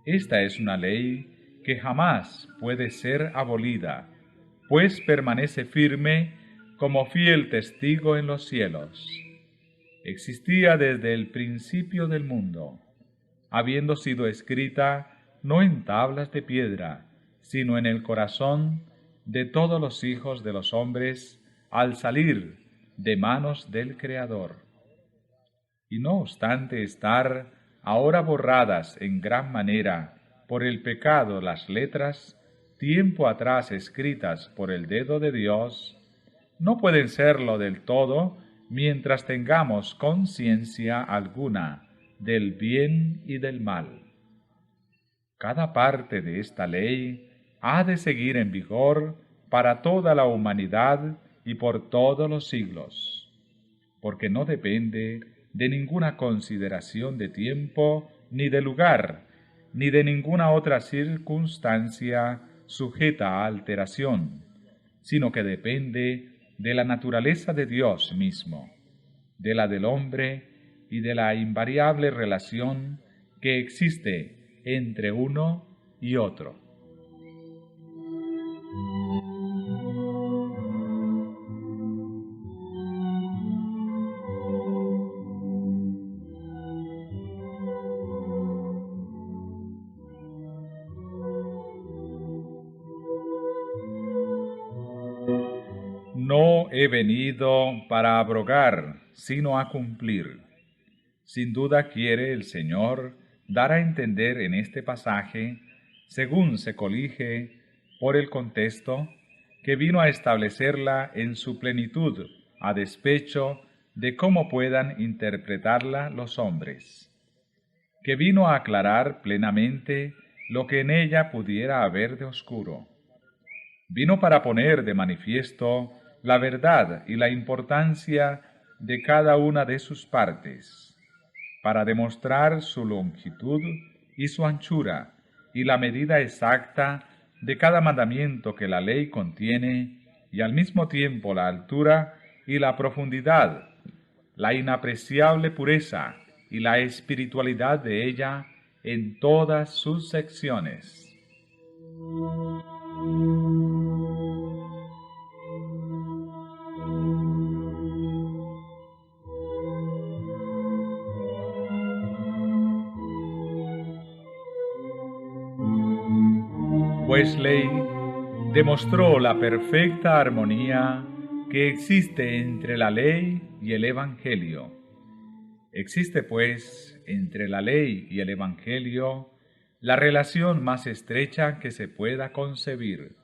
Esta es una ley que jamás puede ser abolida, pues permanece firme como fiel testigo en los cielos. Existía desde el principio del mundo, habiendo sido escrita no en tablas de piedra, sino en el corazón de todos los hijos de los hombres al salir de manos del Creador. Y no obstante estar ahora borradas en gran manera por el pecado las letras, tiempo atrás escritas por el dedo de Dios, no pueden serlo del todo mientras tengamos conciencia alguna del bien y del mal. Cada parte de esta ley ha de seguir en vigor para toda la humanidad y por todos los siglos, porque no depende de ninguna consideración de tiempo, ni de lugar, ni de ninguna otra circunstancia sujeta a alteración, sino que depende de la naturaleza de Dios mismo, de la del hombre y de la invariable relación que existe entre uno y otro. No he venido para abrogar, sino a cumplir. Sin duda quiere el Señor dar a entender en este pasaje, según se colige por el contexto, que vino a establecerla en su plenitud, a despecho de cómo puedan interpretarla los hombres, que vino a aclarar plenamente lo que en ella pudiera haber de oscuro. Vino para poner de manifiesto la verdad y la importancia de cada una de sus partes, para demostrar su longitud y su anchura, y la medida exacta de cada mandamiento que la ley contiene, y al mismo tiempo la altura y la profundidad, la inapreciable pureza y la espiritualidad de ella en todas sus secciones. Wesley demostró la perfecta armonía que existe entre la ley y el Evangelio. Existe, pues, entre la ley y el Evangelio la relación más estrecha que se pueda concebir.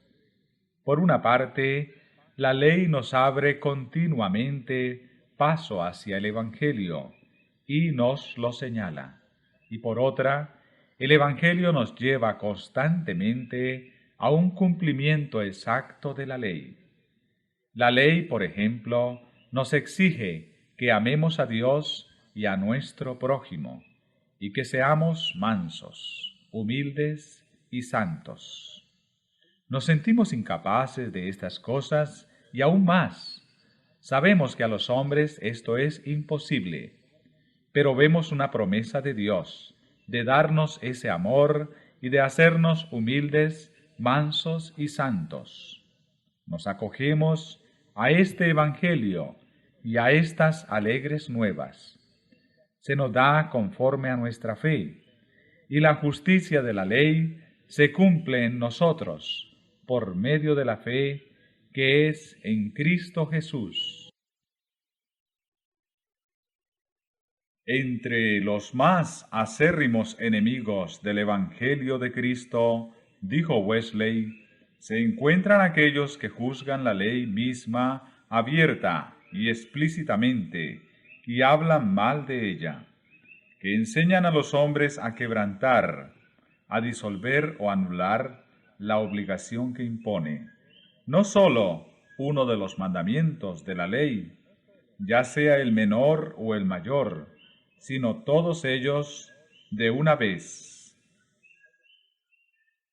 Por una parte, la ley nos abre continuamente paso hacia el Evangelio y nos lo señala, y por otra, el Evangelio nos lleva constantemente a un cumplimiento exacto de la ley. La ley, por ejemplo, nos exige que amemos a Dios y a nuestro prójimo, y que seamos mansos, humildes y santos. Nos sentimos incapaces de estas cosas y aún más. Sabemos que a los hombres esto es imposible, pero vemos una promesa de Dios, de darnos ese amor y de hacernos humildes, mansos y santos. Nos acogemos a este Evangelio y a estas alegres nuevas. Se nos da conforme a nuestra fe, y la justicia de la ley se cumple en nosotros, por medio de la fe que es en Cristo Jesús. Entre los más acérrimos enemigos del Evangelio de Cristo, dijo Wesley, se encuentran aquellos que juzgan la ley misma abierta y explícitamente y hablan mal de ella, que enseñan a los hombres a quebrantar, a disolver o anular la obligación que impone, no sólo uno de los mandamientos de la ley, ya sea el menor o el mayor, sino todos ellos de una vez.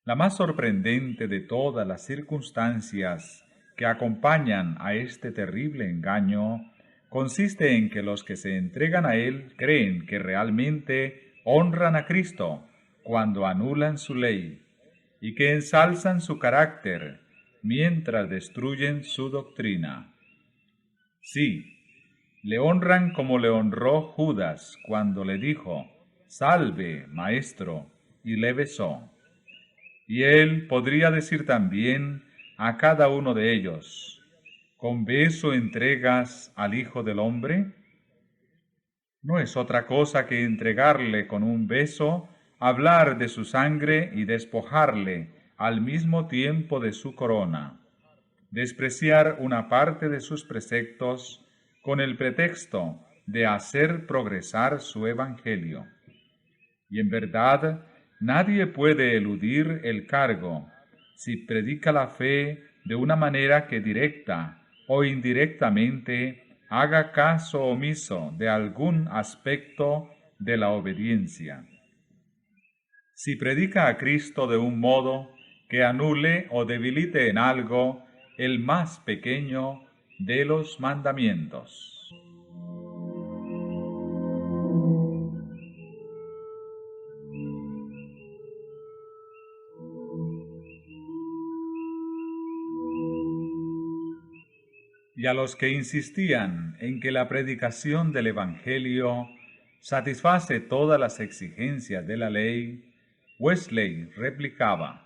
La más sorprendente de todas las circunstancias que acompañan a este terrible engaño consiste en que los que se entregan a él creen que realmente honran a Cristo cuando anulan su ley y que ensalzan su carácter mientras destruyen su doctrina. Sí, le honran como le honró Judas cuando le dijo, «Salve, maestro», y le besó. Y él podría decir también a cada uno de ellos, ¿con beso entregas al Hijo del Hombre? No es otra cosa que entregarle con un beso, hablar de su sangre y despojarle al mismo tiempo de su corona, despreciar una parte de sus preceptos con el pretexto de hacer progresar su evangelio. Y en verdad, nadie puede eludir el cargo si predica la fe de una manera que directa o indirectamente haga caso omiso de algún aspecto de la obediencia. Si predica a Cristo de un modo que anule o debilite en algo el más pequeño de los mandamientos. Y a los que insistían en que la predicación del Evangelio satisface todas las exigencias de la ley, Wesley replicaba,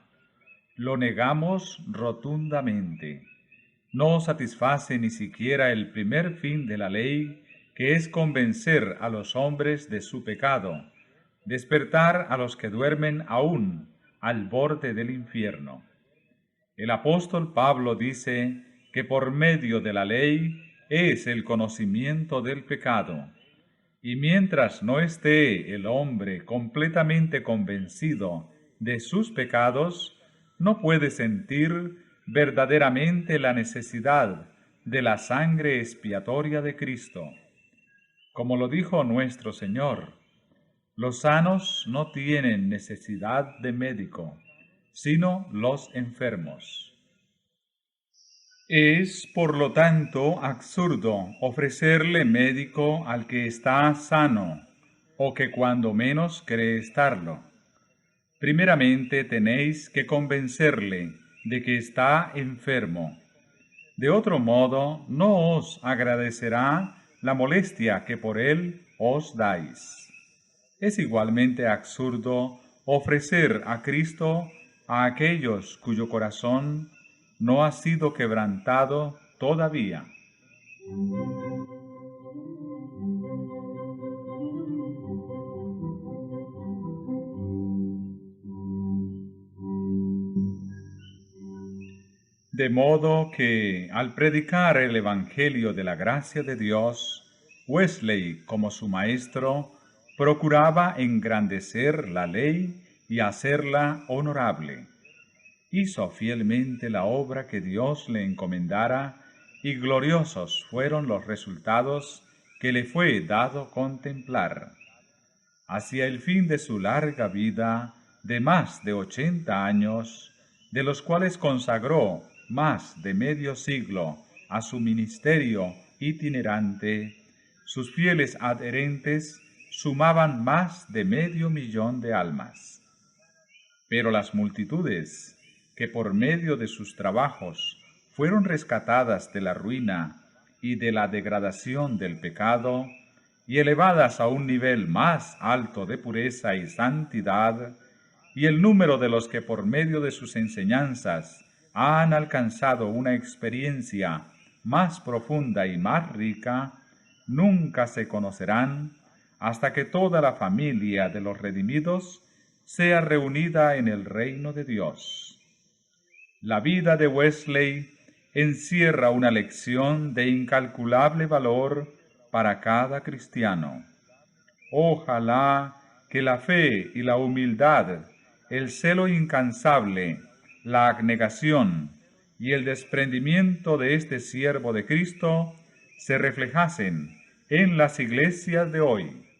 «Lo negamos rotundamente. No satisface ni siquiera el primer fin de la ley, que es convencer a los hombres de su pecado, despertar a los que duermen aún al borde del infierno». El apóstol Pablo dice que por medio de la ley es el conocimiento del pecado, y mientras no esté el hombre completamente convencido de sus pecados, no puede sentir verdaderamente la necesidad de la sangre expiatoria de Cristo. Como lo dijo nuestro Señor, los sanos no tienen necesidad de médico, sino los enfermos. Es, por lo tanto, absurdo ofrecerle médico al que está sano, o que cuando menos cree estarlo. Primeramente tenéis que convencerle de que está enfermo. De otro modo, no os agradecerá la molestia que por él os dais. Es igualmente absurdo ofrecer a Cristo a aquellos cuyo corazón no ha sido quebrantado todavía. De modo que, al predicar el Evangelio de la gracia de Dios, Wesley, como su maestro, procuraba engrandecer la ley y hacerla honorable. Hizo fielmente la obra que Dios le encomendara, y gloriosos fueron los resultados que le fue dado contemplar. Hacia el fin de su larga vida, de más de 80 años, de los cuales consagró más de medio siglo a su ministerio itinerante, sus fieles adherentes sumaban más de 500.000 de almas. Pero las multitudes que por medio de sus trabajos fueron rescatadas de la ruina y de la degradación del pecado, y elevadas a un nivel más alto de pureza y santidad, y el número de los que por medio de sus enseñanzas han alcanzado una experiencia más profunda y más rica, nunca se conocerán hasta que toda la familia de los redimidos sea reunida en el reino de Dios. La vida de Wesley encierra una lección de incalculable valor para cada cristiano. Ojalá que la fe y la humildad, el celo incansable, la abnegación y el desprendimiento de este siervo de Cristo se reflejasen en las iglesias de hoy.